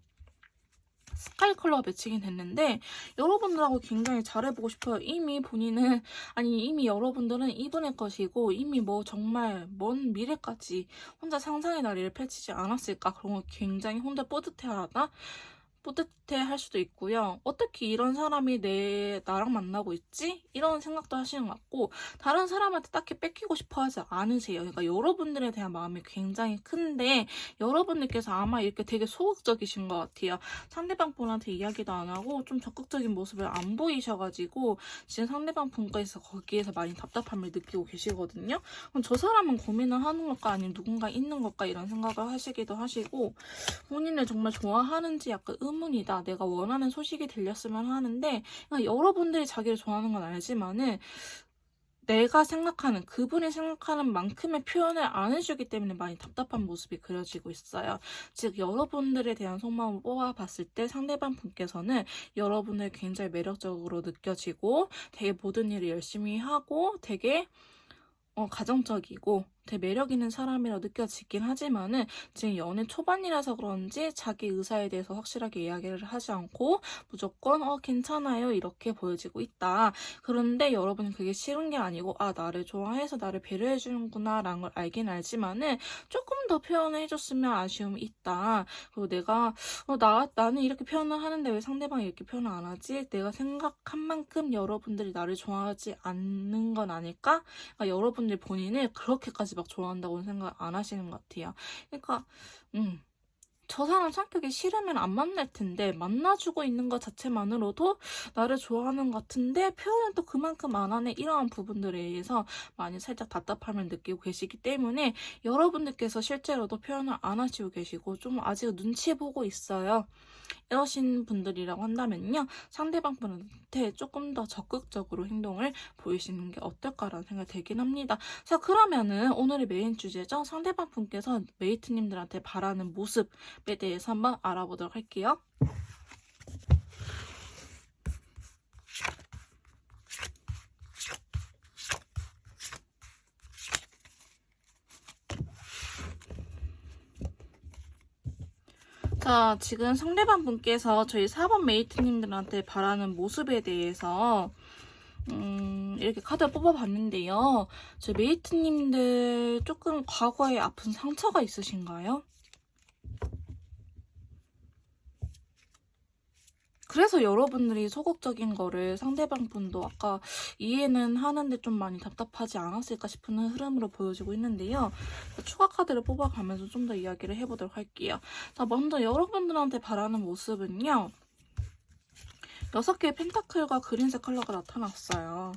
스카이 컬러가 매칭이 됐는데 여러분들하고 굉장히 잘해보고 싶어요. 이미 본인은 이미 여러분들은 이분의 것이고 이미 뭐 정말 먼 미래까지 혼자 상상의 나래를 펼치지 않았을까. 그런 거 굉장히 혼자 뿌듯해할 수도 있고요. 어떻게 이런 사람이 나랑 만나고 있지? 이런 생각도 하시는 것 같고, 다른 사람한테 딱히 뺏기고 싶어 하지 않으세요. 그러니까 여러분들에 대한 마음이 굉장히 큰데 여러분들께서 아마 이렇게 되게 소극적이신 것 같아요. 상대방 분한테 이야기도 안 하고 좀 적극적인 모습을 안 보이셔가지고 지금 상대방 분께서 거기에서 많이 답답함을 느끼고 계시거든요. 그럼 저 사람은 고민을 하는 걸까 아니면 누군가 있는 걸까 이런 생각을 하시기도 하시고, 본인을 정말 좋아하는지 약간 의문이다. 내가 원하는 소식이 들렸으면 하는데, 그러니까 여러분들이 자기를 좋아하는 건 알지만은 내가 생각하는, 그분이 생각하는 만큼의 표현을 안 해주기 때문에 많이 답답한 모습이 그려지고 있어요. 즉 여러분들에 대한 속마음을 뽑아봤을 때 상대방 분께서는 여러분을 굉장히 매력적으로 느껴지고 되게 모든 일을 열심히 하고 되게 가정적이고 되게 매력 있는 사람이라 느껴지긴 하지만은 지금 연애 초반이라서 그런지 자기 의사에 대해서 확실하게 이야기를 하지 않고 무조건 괜찮아요 이렇게 보여지고 있다. 그런데 여러분은 그게 싫은 게 아니고 나를 좋아해서 나를 배려해 주는구나 라는 걸 알긴 알지만은 조금 더 표현을 해줬으면 아쉬움이 있다. 그리고 내가 나는 이렇게 표현을 하는데 왜 상대방이 이렇게 표현을 안 하지? 내가 생각한 만큼 여러분들이 나를 좋아하지 않는 건 아닐까? 여러분들 본인을 그렇게까지 막 좋아한다고는 생각 안 하시는 것 같아요. 그러니까 저 사람 성격이 싫으면 안 만날 텐데 만나주고 있는 것 자체만으로도 나를 좋아하는 것 같은데 표현은 또 그만큼 안 하네, 이러한 부분들에 의해서 많이 살짝 답답함을 느끼고 계시기 때문에 여러분들께서 실제로도 표현을 안 하시고 계시고 좀 아직 눈치 보고 있어요. 이러신 분들이라고 한다면요. 상대방 분한테 조금 더 적극적으로 행동을 보이시는 게 어떨까라는 생각이 들긴 합니다. 자, 그러면은 오늘의 메인 주제죠. 상대방 분께서 메이트님들한테 바라는 모습에 대해서 한번 알아보도록 할게요. 자, 지금 상대방 분께서 저희 4번 메이트님들한테 바라는 모습에 대해서 이렇게 카드를 뽑아봤는데요. 저희 메이트님들 조금 과거에 아픈 상처가 있으신가요? 그래서 여러분들이 소극적인 거를 상대방 분도 아까 이해는 하는데 좀 많이 답답하지 않았을까 싶은 흐름으로 보여지고 있는데요. 추가 카드를 뽑아가면서 좀 더 이야기를 해보도록 할게요. 자, 먼저 여러분들한테 바라는 모습은요. 6개의 펜타클과 그린색 컬러가 나타났어요.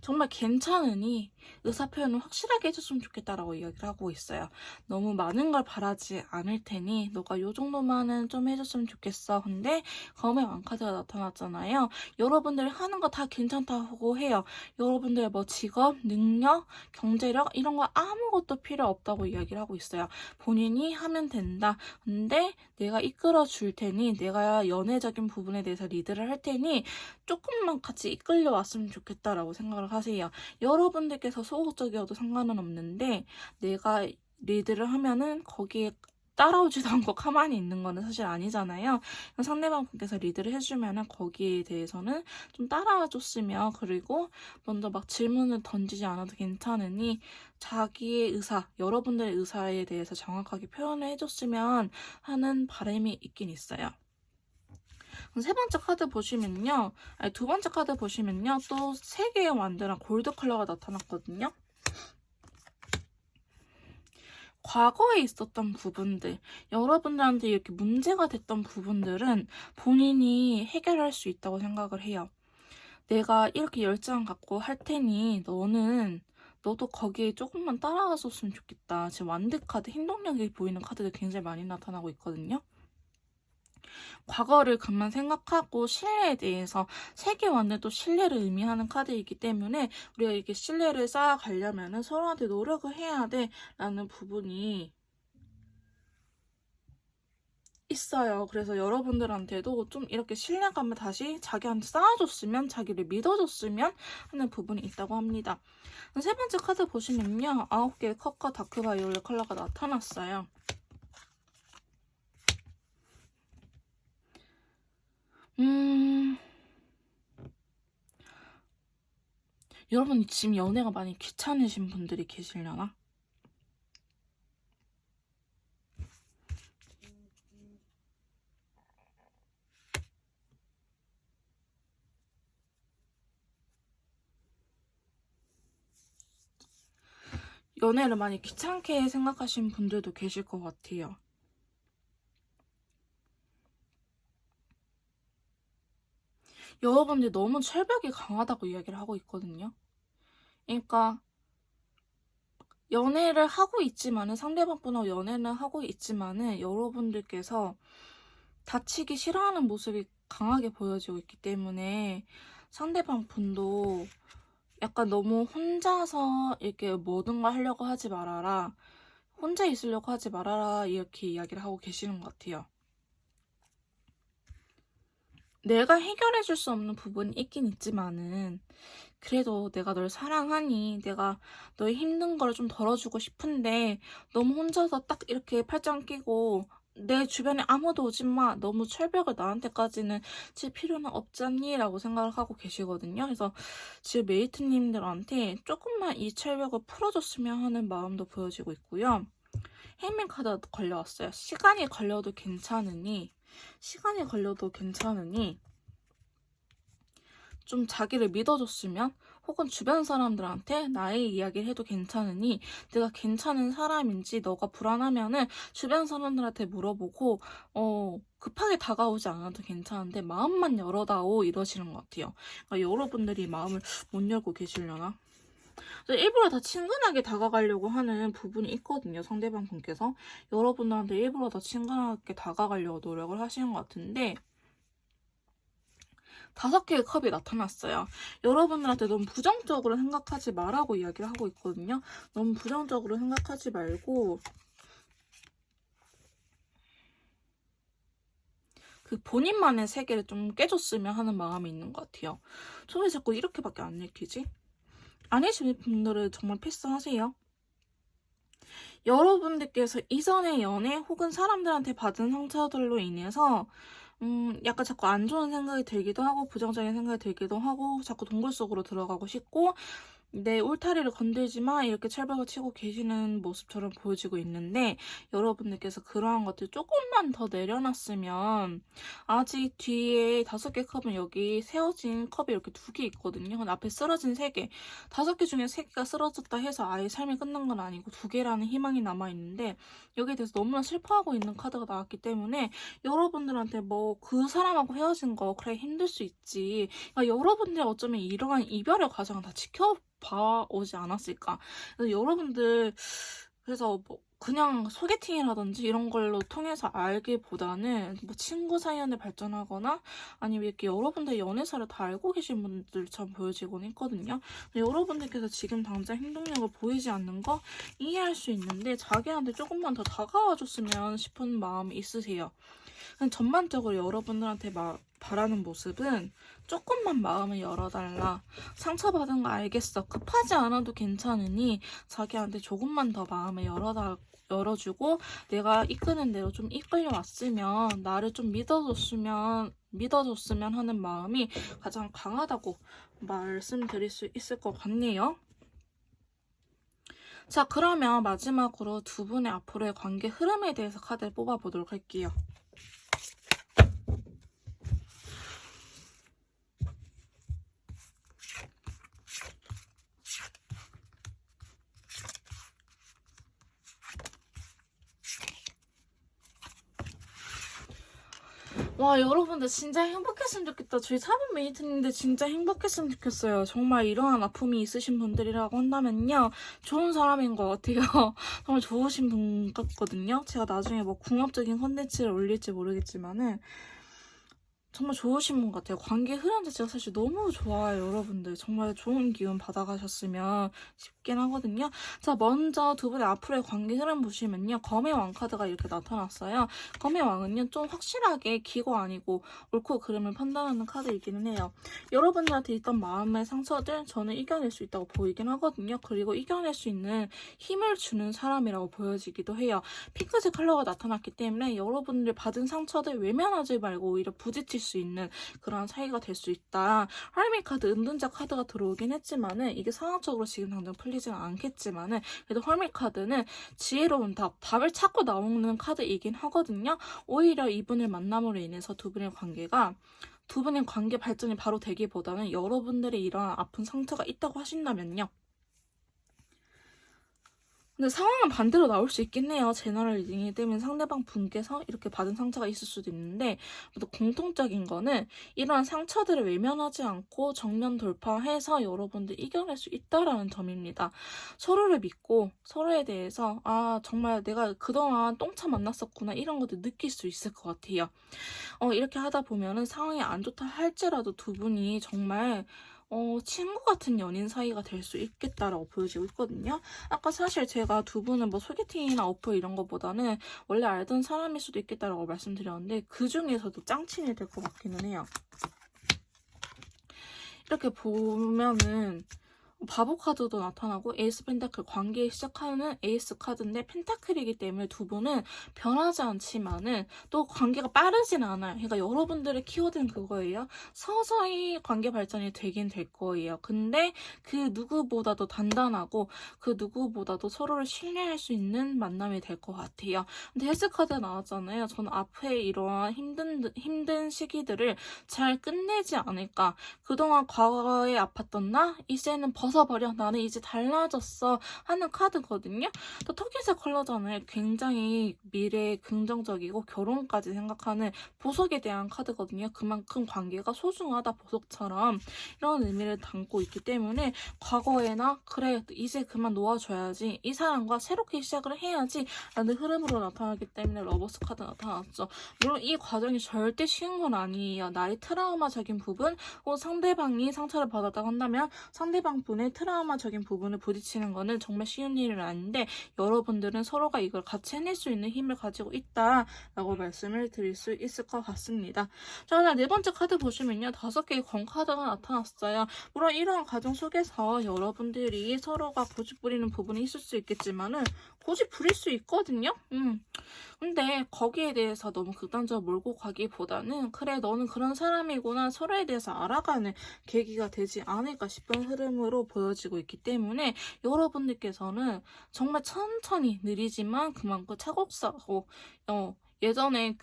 정말 괜찮으니 의사표현을 확실하게 해줬으면 좋겠다라고 이야기를 하고 있어요. 너무 많은 걸 바라지 않을 테니 너가 요 정도만은 좀 해줬으면 좋겠어. 근데 검의 왕카드가 나타났잖아요. 여러분들이 하는 거 다 괜찮다고 해요. 여러분들의 뭐 직업, 능력, 경제력 이런 거 아무것도 필요 없다고 이야기를 하고 있어요. 본인이 하면 된다. 근데 내가 이끌어 줄 테니 내가 연애적인 부분에 대해서 리드를 할 테니 조금만 같이 이끌려 왔으면 좋겠다라고 생각을 하세요. 여러분들께서 소극적이어도 상관은 없는데 내가 리드를 하면은 거기에 따라오지도 않고 가만히 있는 거는 사실 아니잖아요. 상대방 분께서 리드를 해주면은 거기에 대해서는 좀 따라와 줬으면, 그리고 먼저 막 질문을 던지지 않아도 괜찮으니 자기의 의사, 여러분들의 의사에 대해서 정확하게 표현을 해줬으면 하는 바람이 있긴 있어요. 세 번째 카드 보시면요. 아니, 두 번째 카드 보시면요. 또 3개의 완전한 골드 컬러가 나타났거든요. 과거에 있었던 부분들, 여러분들한테 이렇게 문제가 됐던 부분들은 본인이 해결할 수 있다고 생각을 해요. 내가 이렇게 열정 갖고 할 테니 너도 거기에 조금만 따라갔었으면 좋겠다. 지금 완드 카드, 행동력이 보이는 카드들 굉장히 많이 나타나고 있거든요. 과거를 그만 생각하고 신뢰에 대해서, 세계 완전도 신뢰를 의미하는 카드이기 때문에 우리가 이렇게 신뢰를 쌓아가려면 서로한테 노력을 해야 돼 라는 부분이 있어요. 그래서 여러분들한테도 좀 이렇게 신뢰감을 다시 자기한테 쌓아줬으면, 자기를 믿어줬으면 하는 부분이 있다고 합니다. 세 번째 카드 보시면요. 9개의 컵과 다크바이올렛 컬러가 나타났어요. 여러분 지금 연애가 많이 귀찮으신 분들이 계시려나? 연애를 많이 귀찮게 생각하시는 분들도 계실 것 같아요. 여러분들이 너무 철벽이 강하다고 이야기를 하고 있거든요. 그러니까 연애를 하고 있지만은, 상대방 분하고 연애는 하고 있지만은 여러분들께서 다치기 싫어하는 모습이 강하게 보여지고 있기 때문에 상대방 분도 약간 너무 혼자서 이렇게 모든 걸 하려고 하지 말아라, 혼자 있으려고 하지 말아라, 이렇게 이야기를 하고 계시는 것 같아요. 내가 해결해 줄 수 없는 부분이 있긴 있지만은 그래도 내가 널 사랑하니 내가 너의 힘든 걸 좀 덜어주고 싶은데 너무 혼자서 딱 이렇게 팔짱 끼고 내 주변에 아무도 오지 마, 너무 철벽을 나한테까지는 칠 필요는 없잖니 라고 생각을 하고 계시거든요. 그래서 지금 메이트님들한테 조금만 이 철벽을 풀어줬으면 하는 마음도 보여지고 있고요. 해밍 카드가 걸려왔어요. 시간이 걸려도 괜찮으니 좀 자기를 믿어줬으면, 혹은 주변 사람들한테 나의 이야기를 해도 괜찮으니 내가 괜찮은 사람인지 너가 불안하면은 주변 사람들한테 물어보고 급하게 다가오지 않아도 괜찮은데 마음만 열어다오 이러시는 것 같아요. 그러니까 여러분들이 마음을 못 열고 계시려나? 그래서 일부러 더 친근하게 다가가려고 하는 부분이 있거든요. 상대방 분께서. 여러분들한테 일부러 더 친근하게 다가가려고 노력을 하시는 것 같은데 5개의 컵이 나타났어요. 여러분들한테 너무 부정적으로 생각하지 말라고 이야기를 하고 있거든요. 너무 부정적으로 생각하지 말고 그 본인만의 세계를 좀 깨줬으면 하는 마음이 있는 것 같아요. 저 왜 자꾸 이렇게밖에 안 읽히지? 아니신 분들은 정말 패스하세요. 여러분들께서 이전의 연애 혹은 사람들한테 받은 상처들로 인해서 약간 자꾸 안 좋은 생각이 들기도 하고 부정적인 생각이 들기도 하고 자꾸 동굴 속으로 들어가고 싶고 내 울타리를 건들지 마 이렇게 철벽을 치고 계시는 모습처럼 보여지고 있는데 여러분들께서 그러한 것들 조금만 더 내려놨으면 아직 뒤에 5개 컵은 여기 세워진 컵이 이렇게 2개 있거든요. 근데 앞에 쓰러진 3개 5개 중에 3개가 쓰러졌다 해서 아예 삶이 끝난 건 아니고 2개라는 희망이 남아있는데 여기에 대해서 너무나 슬퍼하고 있는 카드가 나왔기 때문에 여러분들한테 뭐 그 사람하고 헤어진 거 그래 힘들 수 있지 그러니까 여러분들이 어쩌면 이러한 이별의 과정을 다 지켜봐 오지 않았을까. 그래서 여러분들 그래서 뭐 그냥 소개팅이라든지 이런 걸로 통해서 알기보다는 뭐 친구 사이연에 발전하거나 아니면 이렇게 여러분들 연애사를 다 알고 계신 분들처럼 보여지곤 했거든요. 여러분들께서 지금 당장 행동력을 보이지 않는 거 이해할 수 있는데 자기한테 조금만 더 다가와줬으면 싶은 마음이 있으세요. 전반적으로 여러분들한테 바라는 모습은 조금만 마음을 열어달라. 상처받은 거 알겠어. 급하지 않아도 괜찮으니 자기한테 조금만 더 마음을 열어주고 내가 이끄는 대로 좀 이끌려왔으면 나를 좀 믿어줬으면 하는 마음이 가장 강하다고 말씀드릴 수 있을 것 같네요. 자, 그러면 마지막으로 두 분의 앞으로의 관계 흐름에 대해서 카드를 뽑아보도록 할게요. 와, 여러분들 진짜 행복했으면 좋겠다. 저희 사분 메이트님들 진짜 행복했으면 좋겠어요. 정말 이러한 아픔이 있으신 분들이라고 한다면요. 좋은 사람인 것 같아요. 정말 좋으신 분 같거든요. 제가 나중에 뭐 궁합적인 컨텐츠를 올릴지 모르겠지만은 정말 좋으신 분 같아요. 관계 흐름 자체가 사실 너무 좋아요, 여러분들. 정말 좋은 기운 받아가셨으면 싶긴 하거든요. 자, 먼저 두 분의 앞으로의 관계 흐름 보시면요. 검의 왕 카드가 이렇게 나타났어요. 검의 왕은요, 좀 확실하게 기고 아니고 옳고 그름을 판단하는 카드이기는 해요. 여러분들한테 있던 마음의 상처들 저는 이겨낼 수 있다고 보이긴 하거든요. 그리고 이겨낼 수 있는 힘을 주는 사람이라고 보여지기도 해요. 핑크색 컬러가 나타났기 때문에 여러분들 받은 상처들 외면하지 말고 오히려 부딪힐 수 있는 그런 사이가 될 수 있다. 할미 카드 은둔자 카드가 들어오긴 했지만은 이게 상황적으로 지금 당장 풀리지는 않겠지만은 그래도 할미 카드는 지혜로운 답을 찾고 나오는 카드이긴 하거든요. 오히려 이분을 만남으로 인해서 두 분의 관계 발전이 바로 되기보다는 여러분들이 이런 아픈 상처가 있다고 하신다면요. 근데 상황은 반대로 나올 수 있겠네요. 제너럴 리딩이 되면 상대방 분께서 이렇게 받은 상처가 있을 수도 있는데 또 공통적인 거는 이러한 상처들을 외면하지 않고 정면 돌파해서 여러분들 이겨낼 수 있다라는 점입니다. 서로를 믿고 서로에 대해서 정말 내가 그동안 똥차 만났었구나 이런 것들 느낄 수 있을 것 같아요. 이렇게 하다 보면은 상황이 안 좋다 할지라도 두 분이 정말 친구 같은 연인 사이가 될 수 있겠다라고 보여지고 있거든요. 아까 사실 제가 두 분은 뭐 소개팅이나 어플 이런 것보다는 원래 알던 사람일 수도 있겠다라고 말씀드렸는데 그 중에서도 짱친이 될 것 같기는 해요. 이렇게 보면은 바보 카드도 나타나고 에이스 펜타클 관계 시작하는 에이스 카드인데 펜타클이기 때문에 두 분은 변하지 않지만은 또 관계가 빠르진 않아요. 그러니까 여러분들의 키워드는 그거예요. 서서히 관계 발전이 되긴 될 거예요. 근데 그 누구보다도 단단하고 그 누구보다도 서로를 신뢰할 수 있는 만남이 될 것 같아요. 근데 헬스 카드가 나왔잖아요. 저는 앞에 이러한 힘든 시기들을 잘 끝내지 않을까. 그동안 과거에 아팠던 나 이제는 벗어버려. 나는 이제 달라졌어. 하는 카드거든요. 또 토끼색 컬러잖아요. 굉장히 미래에 긍정적이고 결혼까지 생각하는 보석에 대한 카드거든요. 그만큼 관계가 소중하다, 보석처럼. 이런 의미를 담고 있기 때문에 과거에나 그래 이제 그만 놓아줘야지, 이 사람과 새롭게 시작을 해야지 라는 흐름으로 나타나기 때문에 러버스 카드 나타났죠. 물론 이 과정이 절대 쉬운 건 아니에요. 나의 트라우마적인 부분 혹은 상대방이 상처를 받았다고 한다면 상대방 분의 트라우마적인 부분을 부딪히는 거는 정말 쉬운 일은 아닌데, 여러분들은 서로가 이걸 같이 해낼 수 있는 힘을 가지고 있다라고 말씀을 드릴 수 있을 것 같습니다. 자, 네 번째 카드 보시면요. 5개의 권 카드가 나타났어요. 물론 이러한 과정 속에서 여러분들이 서로가 고집 부리는 부분이 있을 수 있겠지만은 고집 부릴 수 있거든요. 근데 거기에 대해서 너무 극단적으로 몰고 가기보다는 그래 너는 그런 사람이구나, 서로에 대해서 알아가는 계기가 되지 않을까 싶은 흐름으로 보여지고 있기 때문에 여러분들께서는 정말 천천히, 느리지만 그만큼 차곡차곡 예전에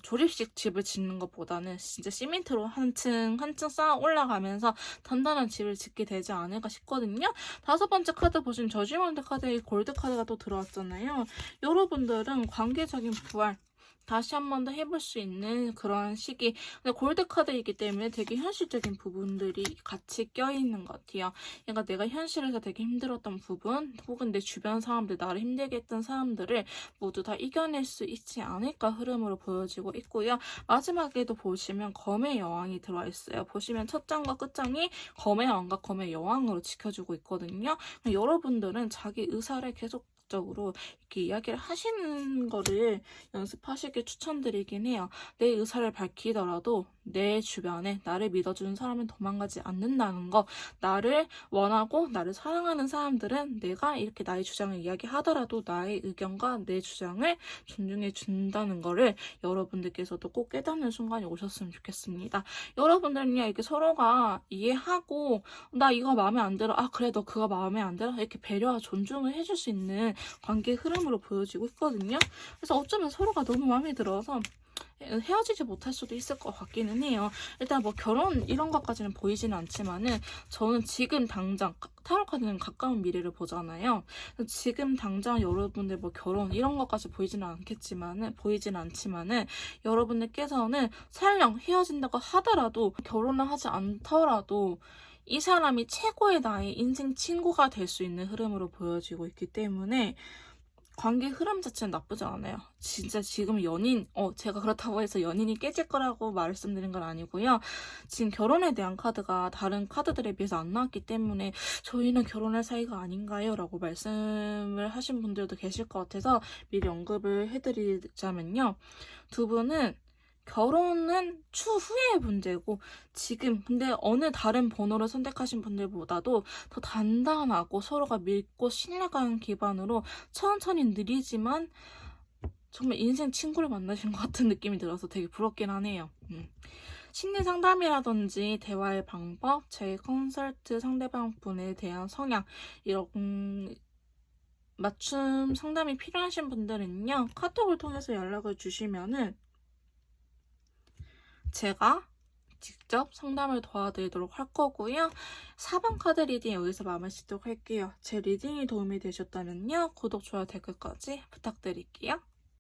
조립식 집을 짓는 것보다는 진짜 시멘트로 한 층 한 층 쌓아 올라가면서 단단한 집을 짓게 되지 않을까 싶거든요. 5번째 카드 보시면 저지먼트 카드에 골드 카드가 또 들어왔잖아요. 여러분들은 관계적인 부활 다시 한 번 더 해볼 수 있는 그런 시기. 근데 골드 카드이기 때문에 되게 현실적인 부분들이 같이 껴있는 것 같아요. 그러니까 내가 현실에서 되게 힘들었던 부분, 혹은 내 주변 사람들, 나를 힘들게 했던 사람들을 모두 다 이겨낼 수 있지 않을까 흐름으로 보여지고 있고요. 마지막에도 보시면 검의 여왕이 들어와 있어요. 보시면 첫 장과 끝장이 검의 왕과 검의 여왕으로 지켜주고 있거든요. 여러분들은 자기 의사를 계속 적으로 이렇게 이야기를 하시는 거를 연습하시길 추천드리긴 해요. 내 의사를 밝히더라도 내 주변에 나를 믿어주는 사람은 도망가지 않는다는 거, 나를 원하고 나를 사랑하는 사람들은 내가 이렇게 나의 주장을 이야기하더라도 나의 의견과 내 주장을 존중해 준다는 거를 여러분들께서도 꼭 깨닫는 순간이 오셨으면 좋겠습니다. 여러분들은요, 이렇게 서로가 이해하고 나 이거 마음에 안 들어, 아 그래 너 그거 마음에 안 들어, 이렇게 배려와 존중을 해줄 수 있는 관계 흐름으로 보여지고 있거든요. 그래서 어쩌면 서로가 너무 마음에 들어서 헤어지지 못할 수도 있을 것 같기는 해요. 일단 뭐 결혼 이런 것까지는 보이지는 않지만은 저는 지금 당장, 타로카드는 가까운 미래를 보잖아요. 지금 당장 여러분들 뭐 결혼 이런 것까지 보이지는 않지만은 여러분들께서는 설령 헤어진다고 하더라도, 결혼을 하지 않더라도 이 사람이 최고의 나의 인생 친구가 될 수 있는 흐름으로 보여지고 있기 때문에 관계 흐름 자체는 나쁘지 않아요. 진짜 지금 제가 그렇다고 해서 연인이 깨질 거라고 말씀드린 건 아니고요. 지금 결혼에 대한 카드가 다른 카드들에 비해서 안 나왔기 때문에 저희는 결혼할 사이가 아닌가요? 라고 말씀을 하신 분들도 계실 것 같아서 미리 언급을 해드리자면요. 두 분은 결혼은 추후의 문제고, 지금 근데 어느 다른 번호를 선택하신 분들보다도 더 단단하고 서로가 믿고 신뢰감 기반으로 천천히 느리지만 정말 인생 친구를 만나신 것 같은 느낌이 들어서 되게 부럽긴 하네요. 심리 상담이라든지 대화의 방법, 제 컨설트 상대방 분에 대한 성향, 이런 맞춤 상담이 필요하신 분들은요, 카톡을 통해서 연락을 주시면은 제가 직접 상담을 도와드리도록 할 거고요. 4번 카드 리딩 여기서 마무리 짓도록 할게요. 제 리딩이 도움이 되셨다면요, 구독, 좋아요, 댓글까지 부탁드릴게요.